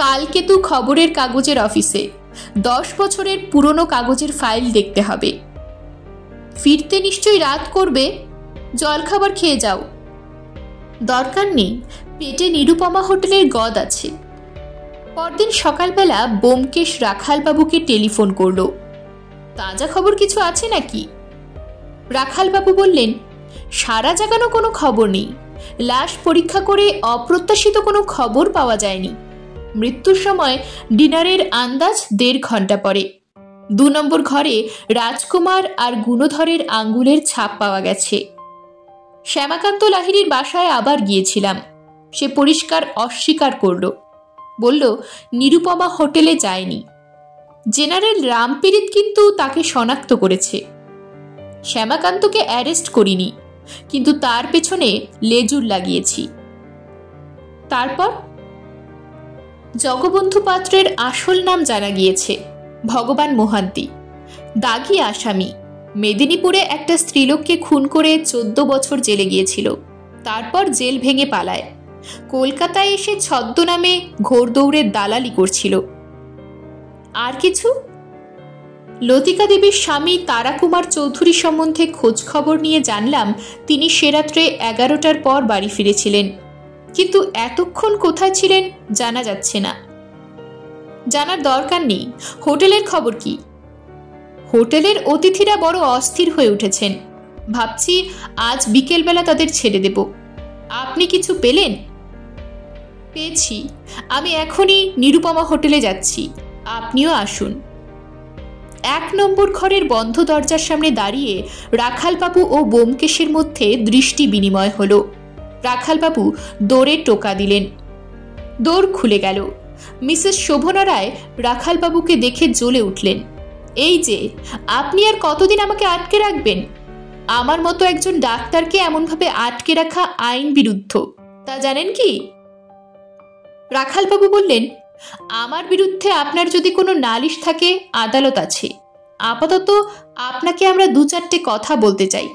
কালকেতু খবরের কাগজের অফিসে 10 বছরের পুরনো কাগজের ফাইল দেখতে হবে। ফিরতে নিশ্চয়ই রাত করবে। জলখাবার খেয়ে যাও। দরকার নেই, পেটে নিরুপমা হোটেলের গদ আছে। পরদিন সকালবেলা ব্যোমকেশ রাখালবাবুকে টেলিফোন করল। তাজা খবর কিছু আছে নাকি? রাখালবাবু বললেন, সারা জাগানো কোনো খবর নেই। লাশ পরীক্ষা করে অপ্রত্যাশিত কোনো খবর পাওয়া যায়নি। মৃত্যুর সময় ডিনারের আন্দাজ 1.5 ঘন্টা পরে 2 নম্বর ঘরে রাজকুমার আর গুণধরের আঙ্গুলের ছাপ পাওয়া গেছে। শ্যামাকান্ত লাহিড়ীর বাসায় আবার গিয়েছিলাম। সে পরিষ্কার অস্বীকার করল। বলল, নিরুপমা হোটেলে যায়নি। জেনারেল রামপীড়িত কিন্তু তাকে শনাক্ত করেছে। শ্যামাকান্তকে অ্যারেস্ট করিনি, কিন্তু তার পেছনে লেজুর লাগিয়েছি। তারপর জগবন্ধু পাত্রের আসল নাম জানা গিয়েছে, ভগবান মোহান্তি। দাগী আসামি। মেদিনীপুরে একটা স্ত্রীলোককে খুন করে 14 বছর জেলে গিয়েছিল। তারপর জেল ভেঙে পালায়। কলকাতায় এসে ছদ্মনামে ঘোড়দৌড়ের দালালি করছিল। আর কিছু? লতিকা দেবীর স্বামী তারাকুমার চৌধুরী সম্বন্ধে খোঁজ খবর নিয়ে জানলাম তিনি সে রাত্রে 11টার পর বাড়ি ফিরেছিলেন, কিন্তু এতক্ষণ কোথায় ছিলেন জানা যাচ্ছে না। জানার দরকার নেই। হোটেলের খবর কি? হোটেলের অতিথিরা বড় অস্থির হয়ে উঠেছেন। ভাবছি আজ বিকেলবেলা তাদের ছেড়ে দেব। আপনি কিছু পেলেন? পেয়েছি। আমি এখনই নিরুপমা হোটেলে যাচ্ছি, আপনিও আসুন। 1 নম্বর ঘরের বন্ধ দরজার সামনে দাঁড়িয়ে রাখালবাবু ও ব্যোমকেশের মধ্যে দৃষ্টি বিনিময় হলো। রাখালবাবু দৌড়ে টোকা দিলেন। দৌড় খুলে গেল। মিসেস শোভনা রায় রাখালবাবুকে দেখে জ্বলে উঠলেন। এই যে, আপনি আর কতদিন আমাকে আটকে রাখবেন? আমার মতো একজন ডাক্তারকে এমনভাবে আটকে রাখা আইন বিরুদ্ধ, তা জানেন কি? রাখালবাবু বললেন, আমার বিরুদ্ধে আপনার যদি কোনো নালিশ থাকে আদালত আছে। আপাতত আপনাকে আমরা 2-4টে কথা বলতে চাই।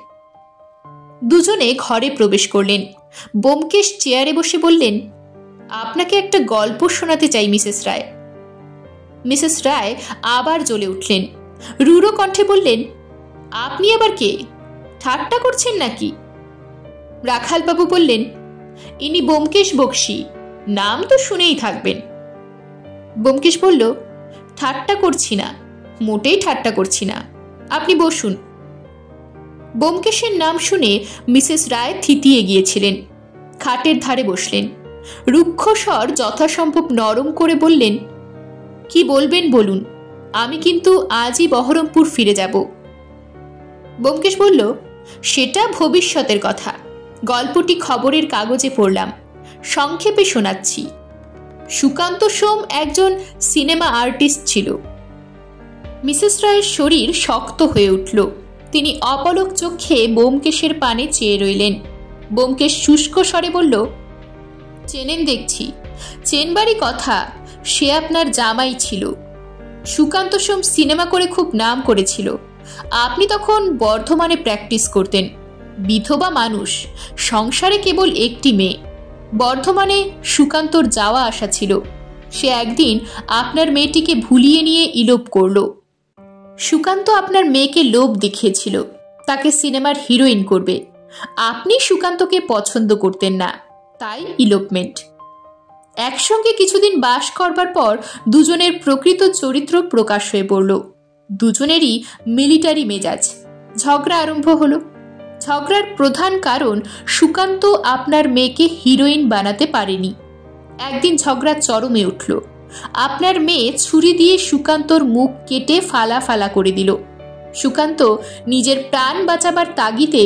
দুজনে ঘরে প্রবেশ করলেন। ব্যোমকেশ চেয়ারে বসে বললেন, আপনাকে একটা গল্প শোনাতে চাই মিসেস রায়। মিসেস রায় আবার জ্বলে উঠলেন। রূঢ় কণ্ঠে বললেন, আপনি আবার কে? ঠাট্টা করছেন নাকি? রাখালবাবু বললেন, ইনি ব্যোমকেশ বক্সী, নাম তো শুনেই থাকবেন। ব্যোমকেশ বলল, ঠাট্টা করছি না, মোটেই ঠাট্টা করছি না, আপনি বসুন। ব্যোমকেশের নাম শুনে মিসেস রায় থিতিয়ে গিয়েছিলেন। খাটের ধারে বসলেন। রুক্ষ স্বর যথাসম্ভব নরম করে বললেন, কি বলবেন বলুন, আমি কিন্তু আজই বহরমপুর ফিরে যাব। ব্যোমকেশ বলল, সেটা ভবিষ্যতের কথা। গল্পটি খবরের কাগজে পড়লাম, সংক্ষেপে শোনাচ্ছি। সুকান্ত সোম একজন সিনেমা আর্টিস্ট ছিল। মিসেস রায়ের শরীর শক্ত হয়ে উঠল। তিনি অপলক চোখে ব্যোমকেশের পানে চেয়ে রইলেন। ব্যোমকেশ শুষ্ক স্বরে বলল, চেনেন দেখছি, চেনবারই কথা, সে আপনার জামাই ছিল। সুকান্ত সোম সিনেমা করে খুব নাম করেছিল। আপনি তখন বর্ধমানে প্র্যাকটিস করতেন। বিধবা মানুষ, সংসারে কেবল একটি মেয়ে। বর্ধমানে সুকান্তর যাওয়া আসা ছিল। সে একদিন আপনার মেয়েটিকে ভুলিয়ে নিয়ে ইলোপ করল। সুকান্ত আপনার মেয়েকে লোভ দেখিয়েছিল, তাকে সিনেমার হিরোইন করবে। আপনি সুকান্তকে পছন্দ করতেন না, তাই ইলোপমেন্ট। একসঙ্গে কিছুদিন বাস করবার পর দুজনের প্রকৃত চরিত্র প্রকাশ হয়ে পড়ল। দুজনেরই মিলিটারি মেজাজ। ঝগড়া আরম্ভ হলো। ঝগড়ার প্রধান কারণ সুকান্ত আপনার মেয়েকে হিরোইন বানাতে পারেনি। একদিন ঝগড়া চরমে উঠল। আপনার মেয়ে ছুরি দিয়ে সুকান্তর মুখ কেটে ফালা ফালা করে দিল। সুকান্ত নিজের প্রাণ বাঁচাবার তাগিদে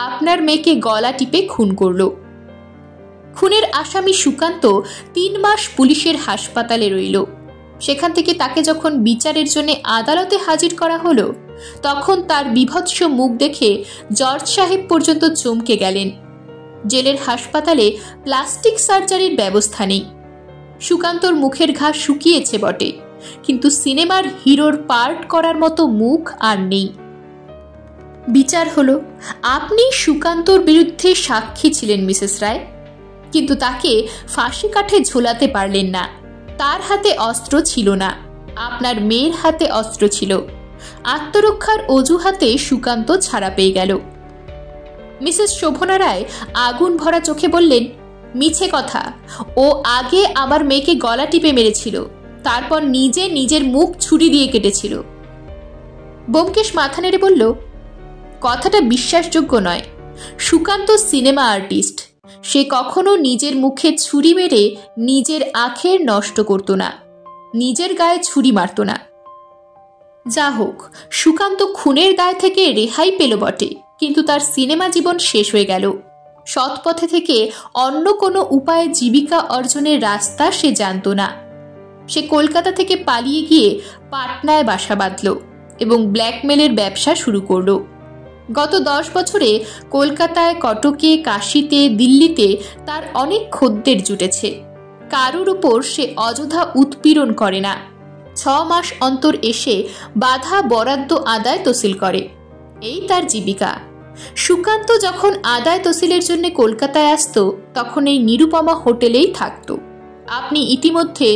আপনার মেয়েকে গলা টিপে খুন করল। খুনের আসামি সুকান্ত 3 মাস পুলিশের হাসপাতালে রইল। সেখান থেকে তাকে যখন বিচারের জন্য আদালতে হাজির করা হলো, তখন তার বীভৎস মুখ দেখে জর্জ সাহেব পর্যন্ত চমকে গেলেন। জেলের হাসপাতালে প্লাস্টিক সার্জারির ব্যবস্থা নেই। সুকান্তর মুখের ঘা শুকিয়েছে বটে, কিন্তু সিনেমার হিরোর পার্ট করার মতো মুখ আর নেই। বিচার হলো। আপনি সুকান্তর বিরুদ্ধে সাক্ষী ছিলেন মিসেস রায়, কিন্তু তাকে ফাঁসি কাঠে ঝোলাতে পারলেন না। তার হাতে অস্ত্র ছিল না, আপনার মেয়ের হাতে অস্ত্র ছিল। আত্মরক্ষার অজুহাতে সুকান্ত ছাড়া পেয়ে গেল। মিসেস শোভনা রায় আগুন ভরা চোখে বললেন, মিছে কথা। ও আগে আমার মেয়েকে গলা টিপে মেরেছিল, তারপর নিজে নিজের মুখ ছুরি দিয়ে কেটেছিল। ব্যোমকেশ মাথা নেড়ে বলল, কথাটা বিশ্বাসযোগ্য নয়। Sukanta cinema artist. সে কখনো নিজের মুখে ছুরি মেরে নিজের আখের নষ্ট করত না, নিজের গায়ে ছুরি মারত না। যা হোক, সুকান্ত খুনের দায় থেকে রেহাই পেল বটে, কিন্তু তার সিনেমা জীবন শেষ হয়ে গেল। সৎ পথে থেকে অন্য কোনো উপায়ে জীবিকা অর্জনের রাস্তা সে জানত না। সে কলকাতা থেকে পালিয়ে গিয়ে পাটনায় বাসা বাঁধল এবং ব্ল্যাকমেলের ব্যবসা শুরু করল। গত 10 বছরে কলকাতায়, কটকে, কাশীতে, দিল্লিতে তার অনেক খদ্দের জুটেছে। কারুর উপর সে অযথা উৎপীড়ন করে না। 6 মাস অন্তর এসে বাধা বরাদ্দ আদায় তহসিল করে, এই তার জীবিকা। সুকান্ত যখন আদায় তহসিলের জন্য কলকাতায় আসত, তখন এই নিরুপমা হোটেলেই থাকত। আপনি ইতিমধ্যে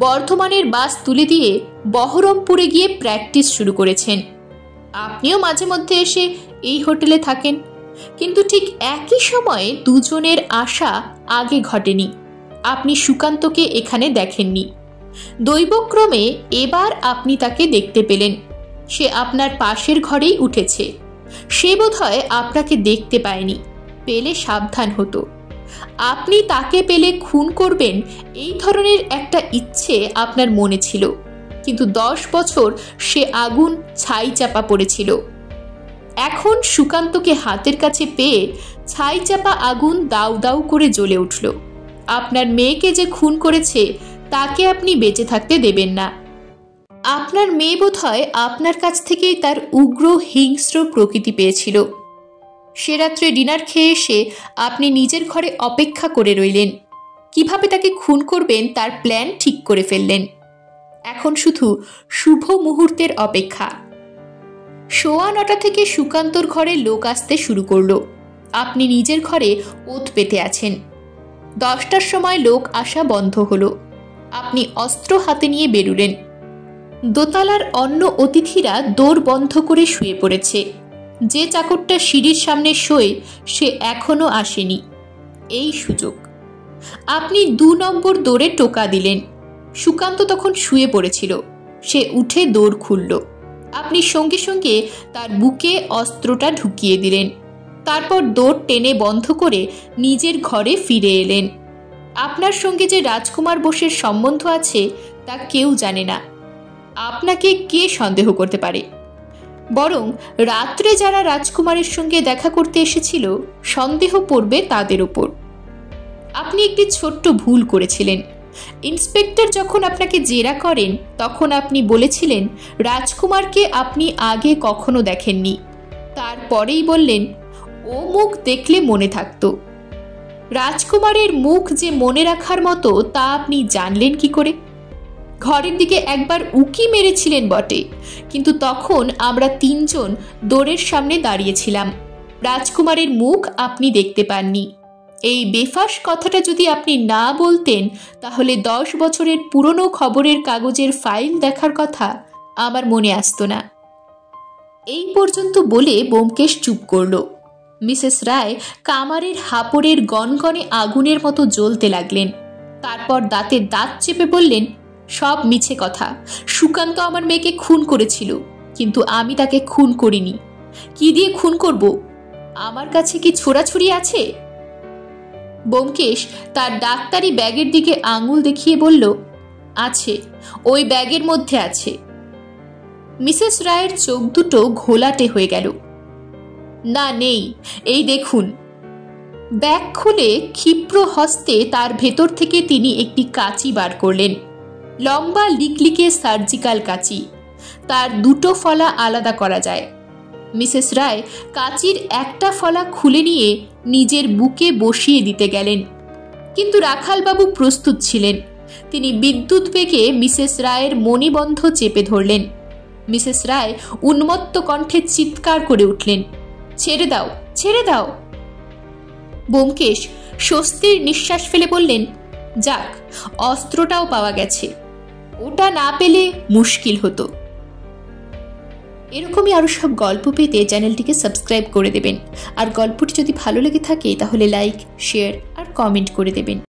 বর্ধমানের বাস তুলে দিয়ে বহরমপুরে গিয়ে প্র্যাকটিস শুরু করেছেন। আপনিও মাঝে মধ্যে এসে এই হোটেলে থাকেন, কিন্তু ঠিক একই সময়ে দুজনের আশা আগে ঘটেনি। আপনি সুকান্তকে এখানে দেখেননি। দৈবক্রমে এবার আপনি তাকে দেখতে পেলেন। সে আপনার পাশের ঘরেই উঠেছে। সে বোধহয় আপনাকে দেখতে পায়নি, পেলে সাবধান হতো। আপনি তাকে পেলে খুন করবেন, এই ধরনের একটা ইচ্ছে আপনার মনে ছিল, কিন্তু 10 বছর সে আগুন ছাই চাপা পড়েছিল। এখন সুকান্তকে হাতের কাছে পেয়ে ছাই চাপা আগুন দাউ দাউ করে জ্বলে উঠল। আপনার মেয়েকে যে খুন করেছে, তাকে আপনি বেঁচে থাকতে দেবেন না। আপনার মেয়ে বোধহয় আপনার কাছ থেকেই তার উগ্র হিংস্র প্রকৃতি পেয়েছিল। সে রাত্রে ডিনার খেয়ে এসে আপনি নিজের ঘরে অপেক্ষা করে রইলেন। কিভাবে তাকে খুন করবেন তার প্ল্যান ঠিক করে ফেললেন। এখন শুধু শুভ মুহূর্তের অপেক্ষা। 9:15 থেকে সুকান্তর ঘরে লোক আসতে শুরু করলো। আপনি নিজের ঘরে ওত পেতে আছেন। 10টার সময় লোক আসা বন্ধ হলো। আপনি অস্ত্র হাতে নিয়ে বেরুলেন। দোতলার অন্য অতিথিরা দোর বন্ধ করে শুয়ে পড়েছে। যে চাকরটা সিঁড়ির সামনে শোয়, সে এখনো আসেনি। এই সুযোগ। আপনি 2 নম্বর দোরে টোকা দিলেন। সুকান্ত তখন শুয়ে পড়েছিল। সে উঠে দৌড় খুলল। আপনি সঙ্গে সঙ্গে তার বুকে অস্ত্রটা ঢুকিয়ে দিলেন। তারপর দৌড় টেনে বন্ধ করে নিজের ঘরে ফিরে এলেন। আপনার সঙ্গে যে রাজকুমার বোসের সম্বন্ধ আছে তা কেউ জানে না। আপনাকে কে সন্দেহ করতে পারে? বরং রাত্রে যারা রাজকুমারের সঙ্গে দেখা করতে এসেছিল, সন্দেহ পড়বে তাদের উপর। আপনি একটি ছোট্ট ভুল করেছিলেন। ইন্সপেক্টর যখন আপনাকে জেরা করেন, তখন আপনি বলেছিলেন রাজকুমারকে আপনি আগে কখনো দেখেননি। তারপরেই বললেন, ও মুখ দেখলে মনে থাকতো, রাজকুমারের মুখ যে মনে রাখার মতো তা আপনি জানলেন কি করে? ঘরের দিকে একবার উকি মেরেছিলেন বটে, কিন্তু তখন আমরা 3 জন দোরের সামনে দাঁড়িয়েছিলাম। রাজকুমারের মুখ আপনি দেখতে পাননি। এই বেফাস কথাটা যদি আপনি না বলতেন তাহলে 10 বছরের পুরনো খবরের কাগজের ফাইল দেখার কথা আমার মনে আসতো না। এই পর্যন্ত বলে ব্যোমকেশ চুপ করল। মিসেস রায় কামারের হাপড়ের গনগনে আগুনের মতো জ্বলতে লাগলেন। তারপর দাঁতে দাঁত চেপে বললেন, সব মিছে কথা। সুকান্ত আমার মেয়েকে খুন করেছিল, কিন্তু আমি তাকে খুন করিনি। কি দিয়ে খুন করব? আমার কাছে কি ছোড়াছুরি আছে? ব্যোমকেশ তার ডাক্তারি ব্যাগের দিকে আঙুল দেখিয়ে বলল, আছে, ওই ব্যাগের মধ্যে আছে। মিসেস রায়ের চোখ দুটো ঘোলাটে হয়ে গেল। না, নেই, এই দেখুন। ব্যাগ খুলে ক্ষিপ্র হস্তে তার ভেতর থেকে তিনি একটি কাঁচি বার করলেন। লম্বা লিকলিকে সার্জিক্যাল কাঁচি। তার 2টো ফলা আলাদা করা যায়। মিসেস রায় কাঁচির একটা ফলা খুলে নিয়ে নিজের বুকে বসিয়ে দিতে গেলেন, কিন্তু রাখালবাবু প্রস্তুত ছিলেন। তিনি বিদ্যুৎ বেগে মিসেস রায়ের মণিবন্ধ চেপে ধরলেন। মিসেস রায় উন্মত্ত কণ্ঠে চিৎকার করে উঠলেন, ছেড়ে দাও, ছেড়ে দাও। ব্যোমকেশ স্বস্তির নিঃশ্বাস ফেলে বললেন, যাক, অস্ত্রটাও পাওয়া গেছে। ওটা না পেলে মুশকিল হতো। এরকমই আরও সব গল্প পেতে চ্যানেলটিকে সাবস্ক্রাইব করে দেবেন। আর গল্পটি যদি ভালো লেগে থাকে তাহলে লাইক, শেয়ার আর কমেন্ট করে দেবেন।